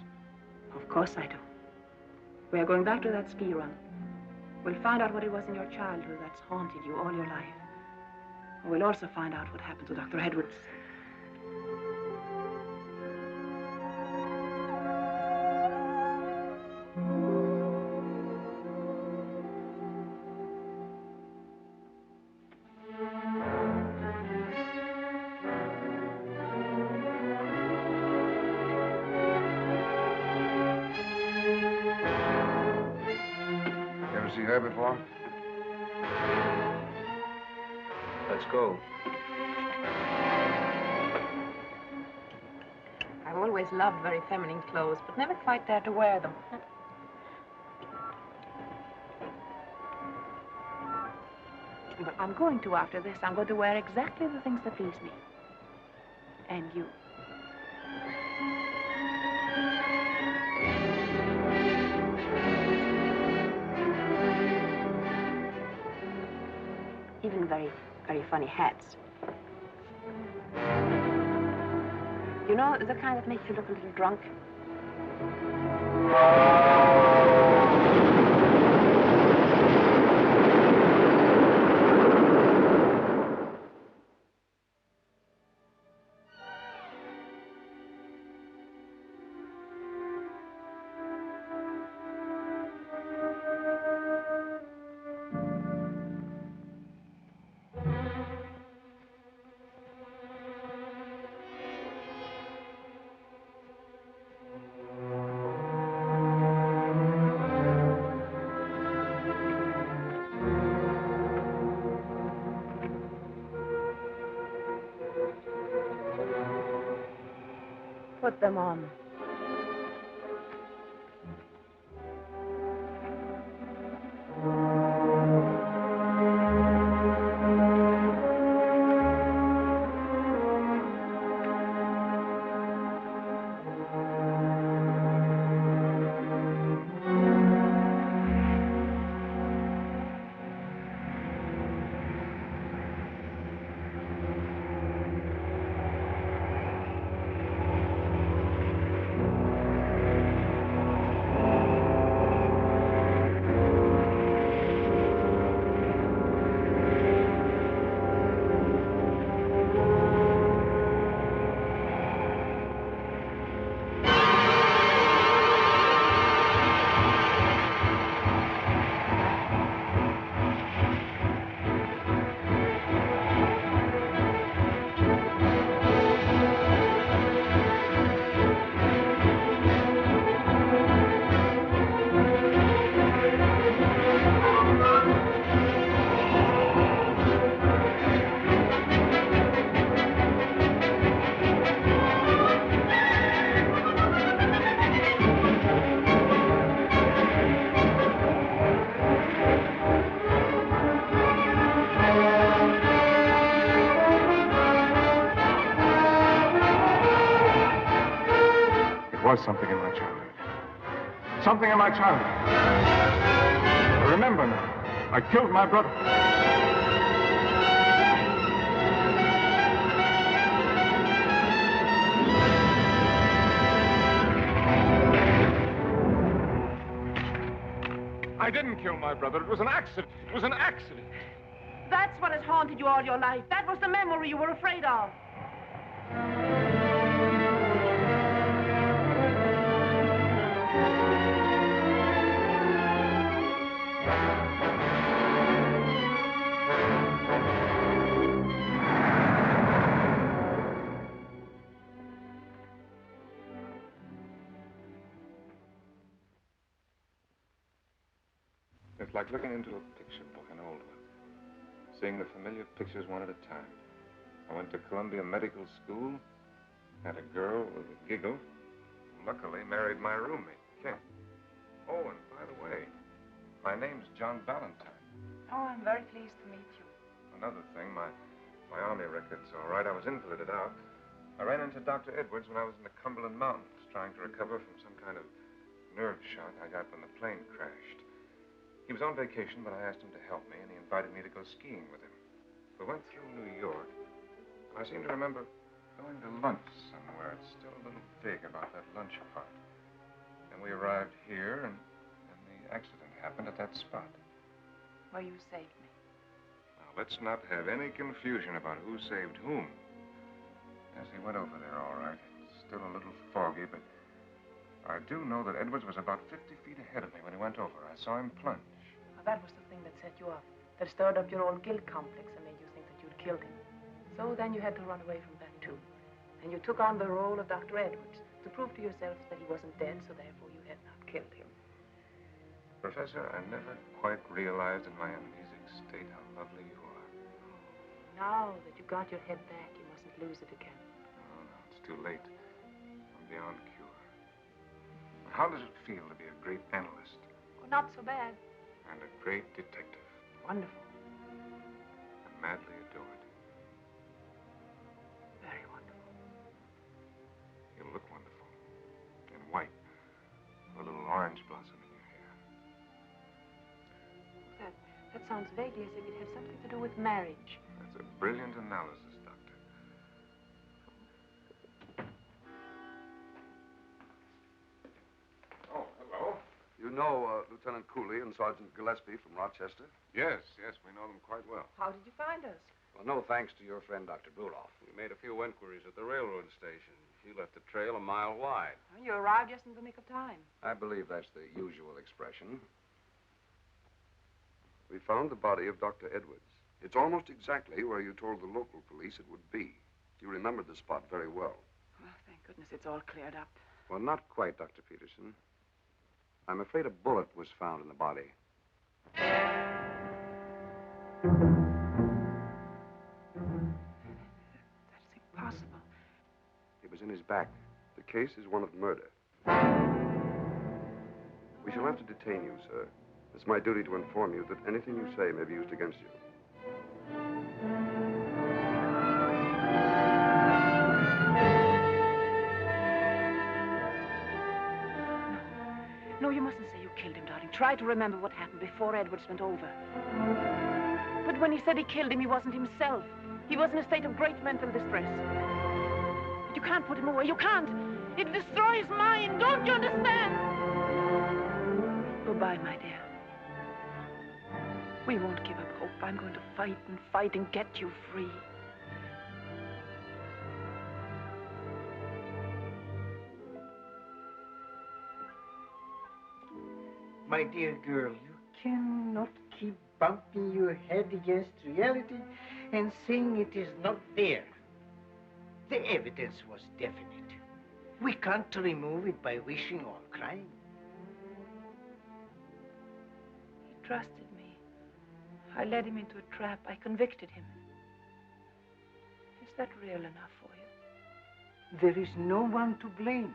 [SPEAKER 1] Of course I do. We are going back to that ski run. We'll find out what it was in your childhood that's haunted you all your life. And we'll also find out what happened to Dr. Edwards.
[SPEAKER 8] See her before?
[SPEAKER 20] Let's go.
[SPEAKER 1] I've always loved very feminine clothes, but never quite dared to wear them. But I'm going to after this. I'm going to wear exactly the things that please me. And you. Even very, very funny hats. You know, the kind that makes you look a little drunk? Put them on.
[SPEAKER 8] Was something in my childhood. Something in my childhood. I remember now. I killed my brother. I didn't kill my brother. It was an accident. It was an accident.
[SPEAKER 1] That's what has haunted you all your life. That was the memory you were afraid of.
[SPEAKER 3] like looking into a picture book, an old one. Seeing the familiar pictures one at a time. I went to Columbia Medical School, had a girl with a giggle, luckily married my roommate, Kent. Oh, and by the way, my name's John Valentine.
[SPEAKER 1] Oh, I'm very pleased to meet you.
[SPEAKER 3] Another thing, my Army record's all right. I was invalided out. I ran into Dr. Edwards when I was in the Cumberland Mountains, trying to recover from some kind of nerve shot I got when the plane crashed. He was on vacation, but I asked him to help me, and he invited me to go skiing with him. We went through New York, and I seem to remember going to lunch somewhere. It's still a little vague about that lunch part. And we arrived here, and the accident happened at that spot.
[SPEAKER 1] Well, you saved me.
[SPEAKER 3] Now, let's not have any confusion about who saved whom. Yes, he went over there all right. It's still a little foggy, but I do know that Edwards was about 50 feet ahead of me when he went over. I saw him plunge.
[SPEAKER 1] Well, that was the thing that set you off. That stirred up your old guilt complex and made you think that you'd killed him. So then you had to run away from that, too. And you took on the role of Dr. Edwards to prove to yourself that he wasn't dead, so therefore you had not killed him.
[SPEAKER 3] Professor, I never quite realized in my amnesic state how lovely you are.
[SPEAKER 1] Now that you got your head back, you mustn't lose it again.
[SPEAKER 3] Oh, no, it's too late. I'm beyond cure. How does it feel to be a great analyst
[SPEAKER 1] Oh, not so bad.
[SPEAKER 3] and a great detective
[SPEAKER 1] Wonderful.
[SPEAKER 3] and madly adored?
[SPEAKER 1] Very wonderful.
[SPEAKER 3] You look wonderful. In white, with a little orange blossom in your hair.
[SPEAKER 1] That sounds vaguely as if it had something to do with marriage.
[SPEAKER 3] That's a brilliant analysis, Doctor. Oh, hello.
[SPEAKER 21] You know Lieutenant Cooley and Sergeant Gillespie from Rochester?
[SPEAKER 3] Yes, we know them quite well.
[SPEAKER 1] How did you find us?
[SPEAKER 21] Well, no thanks to your friend, Dr. Bruloff.
[SPEAKER 14] We made a few inquiries at the railroad station. He left a trail a mile wide.
[SPEAKER 1] Well, you arrived just in the nick of time.
[SPEAKER 21] I believe that's the usual expression. We found the body of Dr. Edwards. It's almost exactly where you told the local police it would be. You remembered the spot very well.
[SPEAKER 1] Well, thank goodness it's all cleared up.
[SPEAKER 21] Well, not quite, Dr. Peterson. I'm afraid a bullet was found in the body.
[SPEAKER 1] That's impossible.
[SPEAKER 21] It was in his back. The case is one of murder. We shall have to detain you, sir. It's my duty to inform you that anything you say may be used against you.
[SPEAKER 1] No, you mustn't say you killed him, darling. Try to remember what happened before Edwards went over. But when he said he killed him, he wasn't himself. He was in a state of great mental distress. But you can't put him away. You can't. It destroys mine. Don't you understand? Goodbye, my dear. We won't give up hope. I'm going to fight and fight and get you free.
[SPEAKER 19] My dear girl, you cannot keep bumping your head against reality and saying it is not there. The evidence was definite. We can't remove it by wishing or crying.
[SPEAKER 1] He trusted me. I led him into a trap. I convicted him. Is that real enough for you?
[SPEAKER 19] There is no one to blame.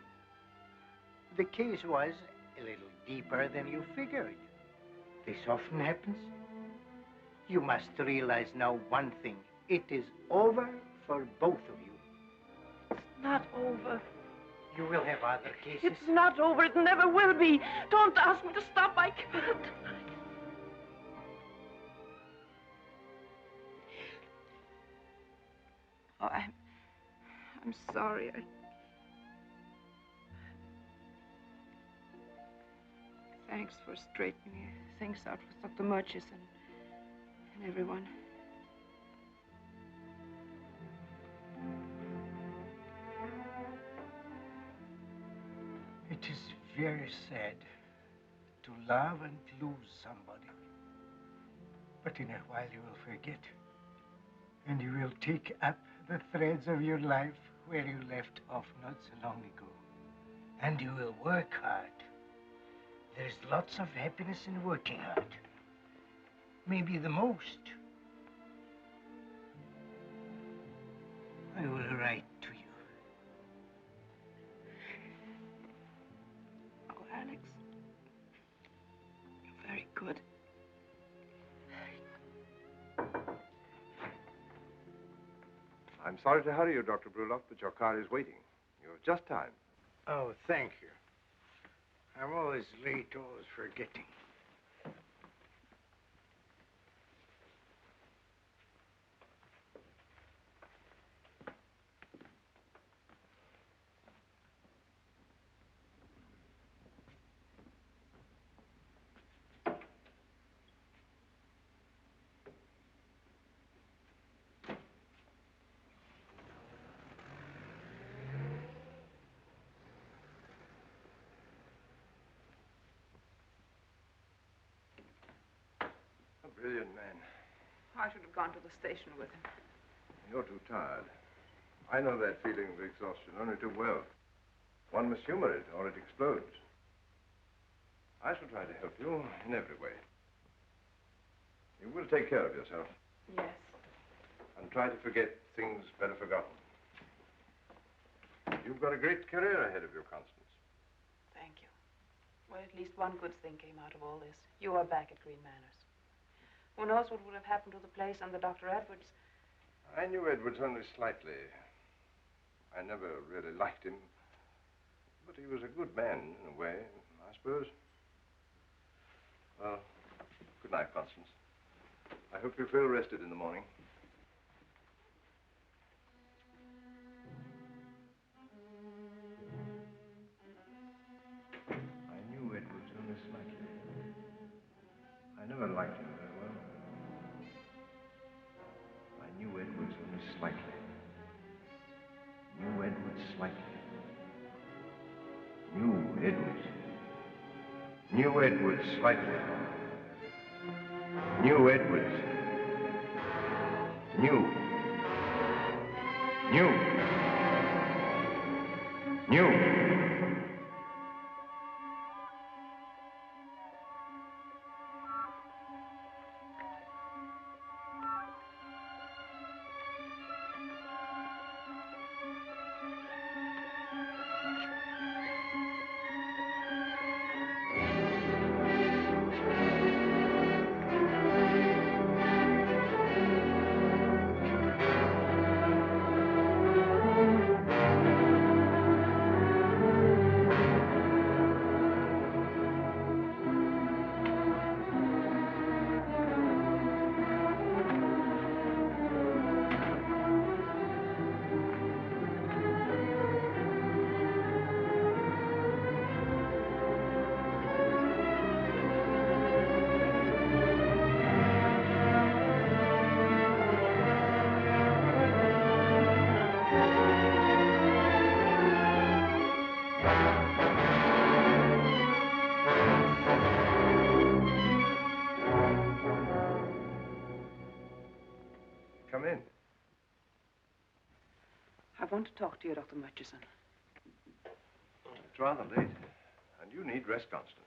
[SPEAKER 19] The case was a little deeper than you figured. This often happens. You must realize now one thing. It is over for both of you.
[SPEAKER 1] It's not over.
[SPEAKER 19] You will have other cases.
[SPEAKER 1] It's not over. It never will be. Don't ask me to stop. I can't. Oh, I'm sorry. Thanks for straightening things out with Dr. Murchison and everyone.
[SPEAKER 19] It is very sad to love and lose somebody. But in a while you will forget. And you will take up the threads of your life where you left off not so long ago. And you will work hard. There's lots of happiness in working hard. maybe the most. I will write to you.
[SPEAKER 12] Oh, Alex. You're very good.
[SPEAKER 5] I'm sorry to hurry you, Dr. Bruloff, but your car is waiting. You have just time.
[SPEAKER 19] Oh, thank you. I'm always late, always forgetting.
[SPEAKER 5] A brilliant man.
[SPEAKER 1] I should have gone to the station with him.
[SPEAKER 5] You're too tired. I know that feeling of exhaustion only too well. One must humor it, or it explodes. I shall try to help you in every way. You will take care of yourself.
[SPEAKER 1] Yes.
[SPEAKER 5] And try to forget things better forgotten. You've got a great career ahead of you, Constance.
[SPEAKER 1] Thank you. Well, at least one good thing came out of all this. You are back at Green Manors. Who knows what would have happened to the place under Dr. Edwards?
[SPEAKER 5] I knew Edwards only slightly. I never really liked him. But he was a good man, in a way, I suppose. Well, good night, Constance. I hope you feel rested in the morning. I knew Edwards only slightly. I never liked him very well. I knew Edwards only slightly. Knew Edwards slightly. Knew Edwards. Knew Edwards slightly. Knew Edwards. Knew. Come in.
[SPEAKER 1] I want to talk to you, Dr. Murchison.
[SPEAKER 5] It's rather late. And you need rest, Constance.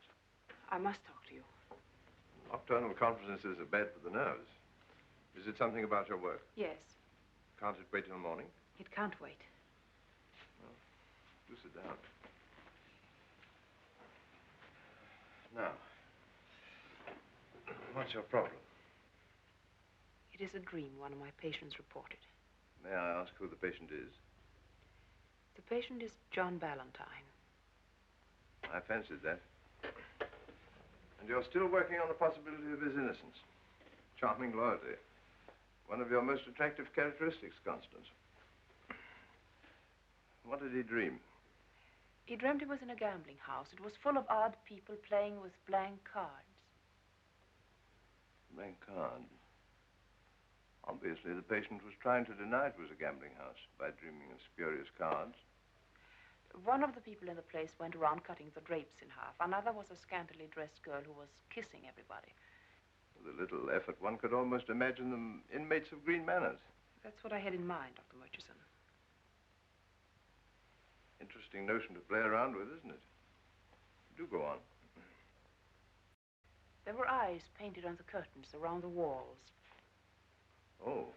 [SPEAKER 1] I must talk to you.
[SPEAKER 5] Nocturnal conferences are bad for the nerves. Is it something about your work?
[SPEAKER 1] Yes.
[SPEAKER 5] Can't it wait till morning?
[SPEAKER 1] It can't wait.
[SPEAKER 5] Well, do sit down. Now, what's your problem?
[SPEAKER 1] It is a dream one of my patients reported.
[SPEAKER 5] May I ask who the patient is?
[SPEAKER 1] The patient is John Ballantyne.
[SPEAKER 5] I fancied that. And you're still working on the possibility of his innocence. Charming loyalty. One of your most attractive characteristics, Constance. What did he dream?
[SPEAKER 1] He dreamt he was in a gambling house. It was full of odd people playing with blank cards.
[SPEAKER 5] Blank cards. Obviously, the patient was trying to deny it was a gambling house by dreaming of spurious cards.
[SPEAKER 1] One of the people in the place went around cutting the drapes in half. Another was a scantily dressed girl who was kissing everybody.
[SPEAKER 5] With a little effort, one could almost imagine them inmates of Green Manors.
[SPEAKER 1] That's what I had in mind, Dr. Murchison.
[SPEAKER 5] Interesting notion to play around with, isn't it? Do go on.
[SPEAKER 1] There were eyes painted on the curtains around the walls.
[SPEAKER 5] Oh,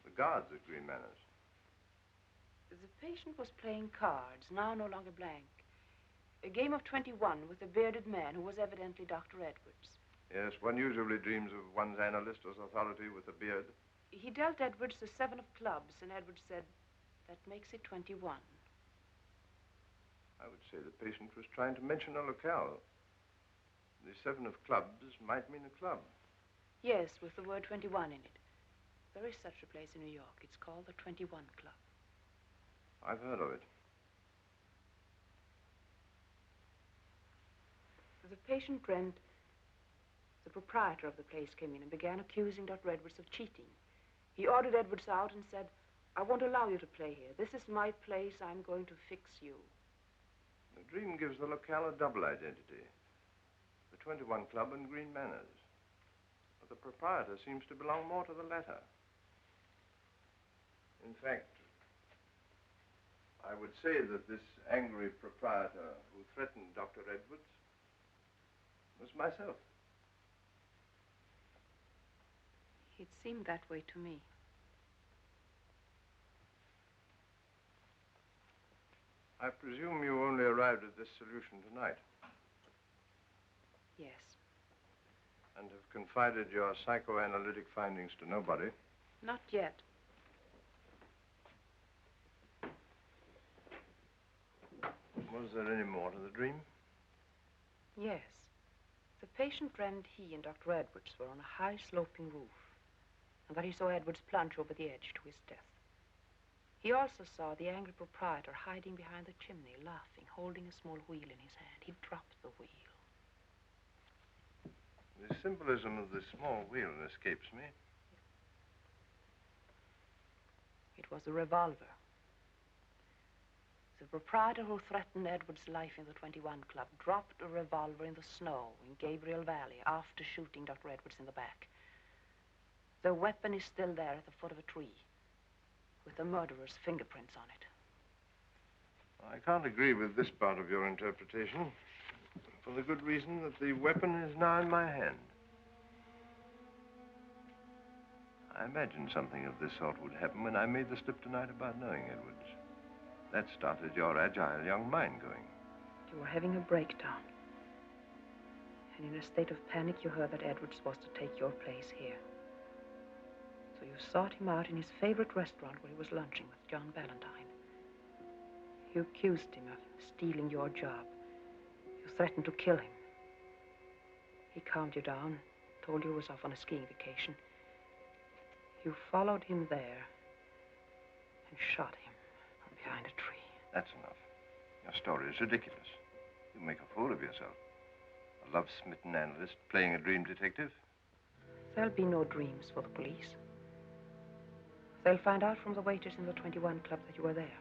[SPEAKER 5] the guards at Green Manors.
[SPEAKER 1] The patient was playing cards, now no longer blank. A game of 21 with a bearded man who was evidently Dr. Edwards.
[SPEAKER 5] Yes, one usually dreams of one's analyst as authority with a beard.
[SPEAKER 1] He dealt Edwards the 7 of clubs, and Edwards said, "That makes it 21.
[SPEAKER 5] I would say the patient was trying to mention a locale. The 7 of clubs might mean a club.
[SPEAKER 1] Yes, with the word 21 in it. There is such a place in New York. It's called the 21 Club.
[SPEAKER 5] I've heard of it.
[SPEAKER 1] The patient Brent, the proprietor of the place, came in and began accusing Dr. Edwards of cheating. He ordered Edwards out and said, "I won't allow you to play here. This is my place. I'm going to fix you."
[SPEAKER 5] The dream gives the locale a double identity. The 21 Club and Green Manors. But the proprietor seems to belong more to the latter. In fact, I would say that this angry proprietor who threatened Dr. Edwards was myself.
[SPEAKER 1] It seemed that way to me.
[SPEAKER 5] I presume you only arrived at this solution tonight
[SPEAKER 1] Yes.
[SPEAKER 5] and have confided your psychoanalytic findings to nobody.
[SPEAKER 1] Not yet.
[SPEAKER 5] Was there any more to the dream?
[SPEAKER 1] Yes. The patient dreamed he and Dr. Edwards were on a high sloping roof, and that he saw Edwards plunge over the edge to his death. He also saw the angry proprietor hiding behind the chimney, laughing, holding a small wheel in his hand. He dropped the wheel.
[SPEAKER 5] The symbolism of the small wheel escapes me.
[SPEAKER 1] It was a revolver. The proprietor who threatened Edwards' life in the 21 Club dropped a revolver in the snow in Gabriel Valley after shooting Dr. Edwards in the back. The weapon is still there at the foot of a tree, with the murderer's fingerprints on it.
[SPEAKER 5] I can't agree with this part of your interpretation, for the good reason that the weapon is now in my hand. I imagined something of this sort would happen when I made the slip tonight about knowing Edwards. That started your agile young mind going.
[SPEAKER 1] You were having a breakdown. And in a state of panic, you heard that Edwards was to take your place here. So you sought him out in his favorite restaurant where he was lunching with John Ballantyne. You accused him of stealing your job. You threatened to kill him. He calmed you down, told you he was off on a skiing vacation. You followed him there and shot him from behind a tree.
[SPEAKER 5] That's enough. Your story is ridiculous. You make a fool of yourself. A love-smitten analyst playing a dream detective.
[SPEAKER 1] There'll be no dreams for the police. They'll find out from the waiters in the 21 Club that you were there.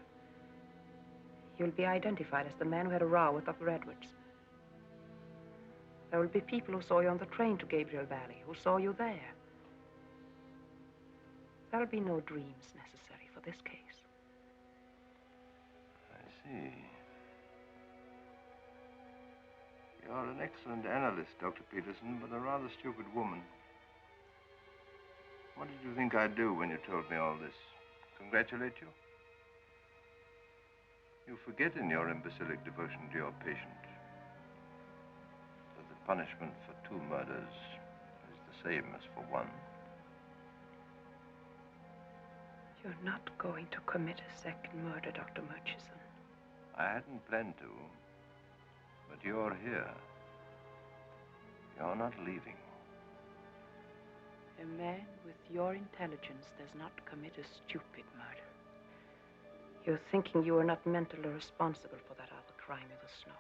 [SPEAKER 1] You'll be identified as the man who had a row with Dr. Edwards. There will be people who saw you on the train to Gabriel Valley, who saw you there. There'll be no dreams necessary for this case.
[SPEAKER 5] I see. You're an excellent analyst, Dr. Peterson, but a rather stupid woman. What did you think I'd do when you told me all this? Congratulate you? You forget in your imbecilic devotion to your patient that the punishment for 2 murders is the same as for 1.
[SPEAKER 1] You're not going to commit a second murder, Dr. Murchison.
[SPEAKER 5] I hadn't planned to, but you're here. You're not leaving.
[SPEAKER 1] A man with your intelligence does not commit a stupid murder. You're thinking you are not mentally responsible for that other crime in the snow.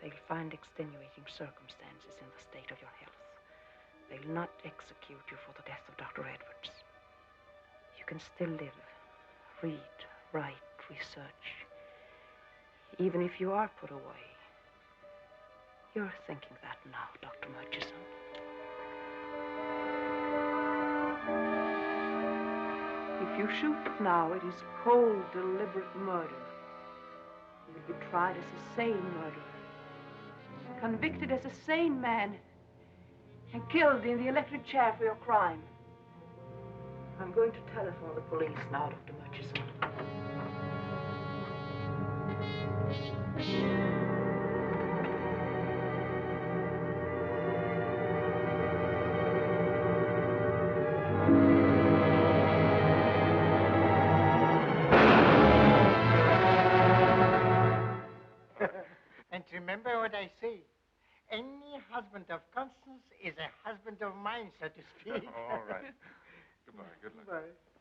[SPEAKER 1] They'll find extenuating circumstances in the state of your health. They'll not execute you for the death of Dr. Edwards. You can still live, read, write, research. Even if you are put away. You're thinking that now, Dr. Murchison. If you shoot now, it is cold, deliberate murder. You'll be tried as a sane murderer, convicted as a sane man, And killed in the electric chair for your crime. I'm going to telephone the police now, Dr. Murchison.
[SPEAKER 19] And remember what I say. Any husband of Constance is a husband of mine, so to speak.
[SPEAKER 3] All right. Goodbye. Good luck.
[SPEAKER 19] Bye.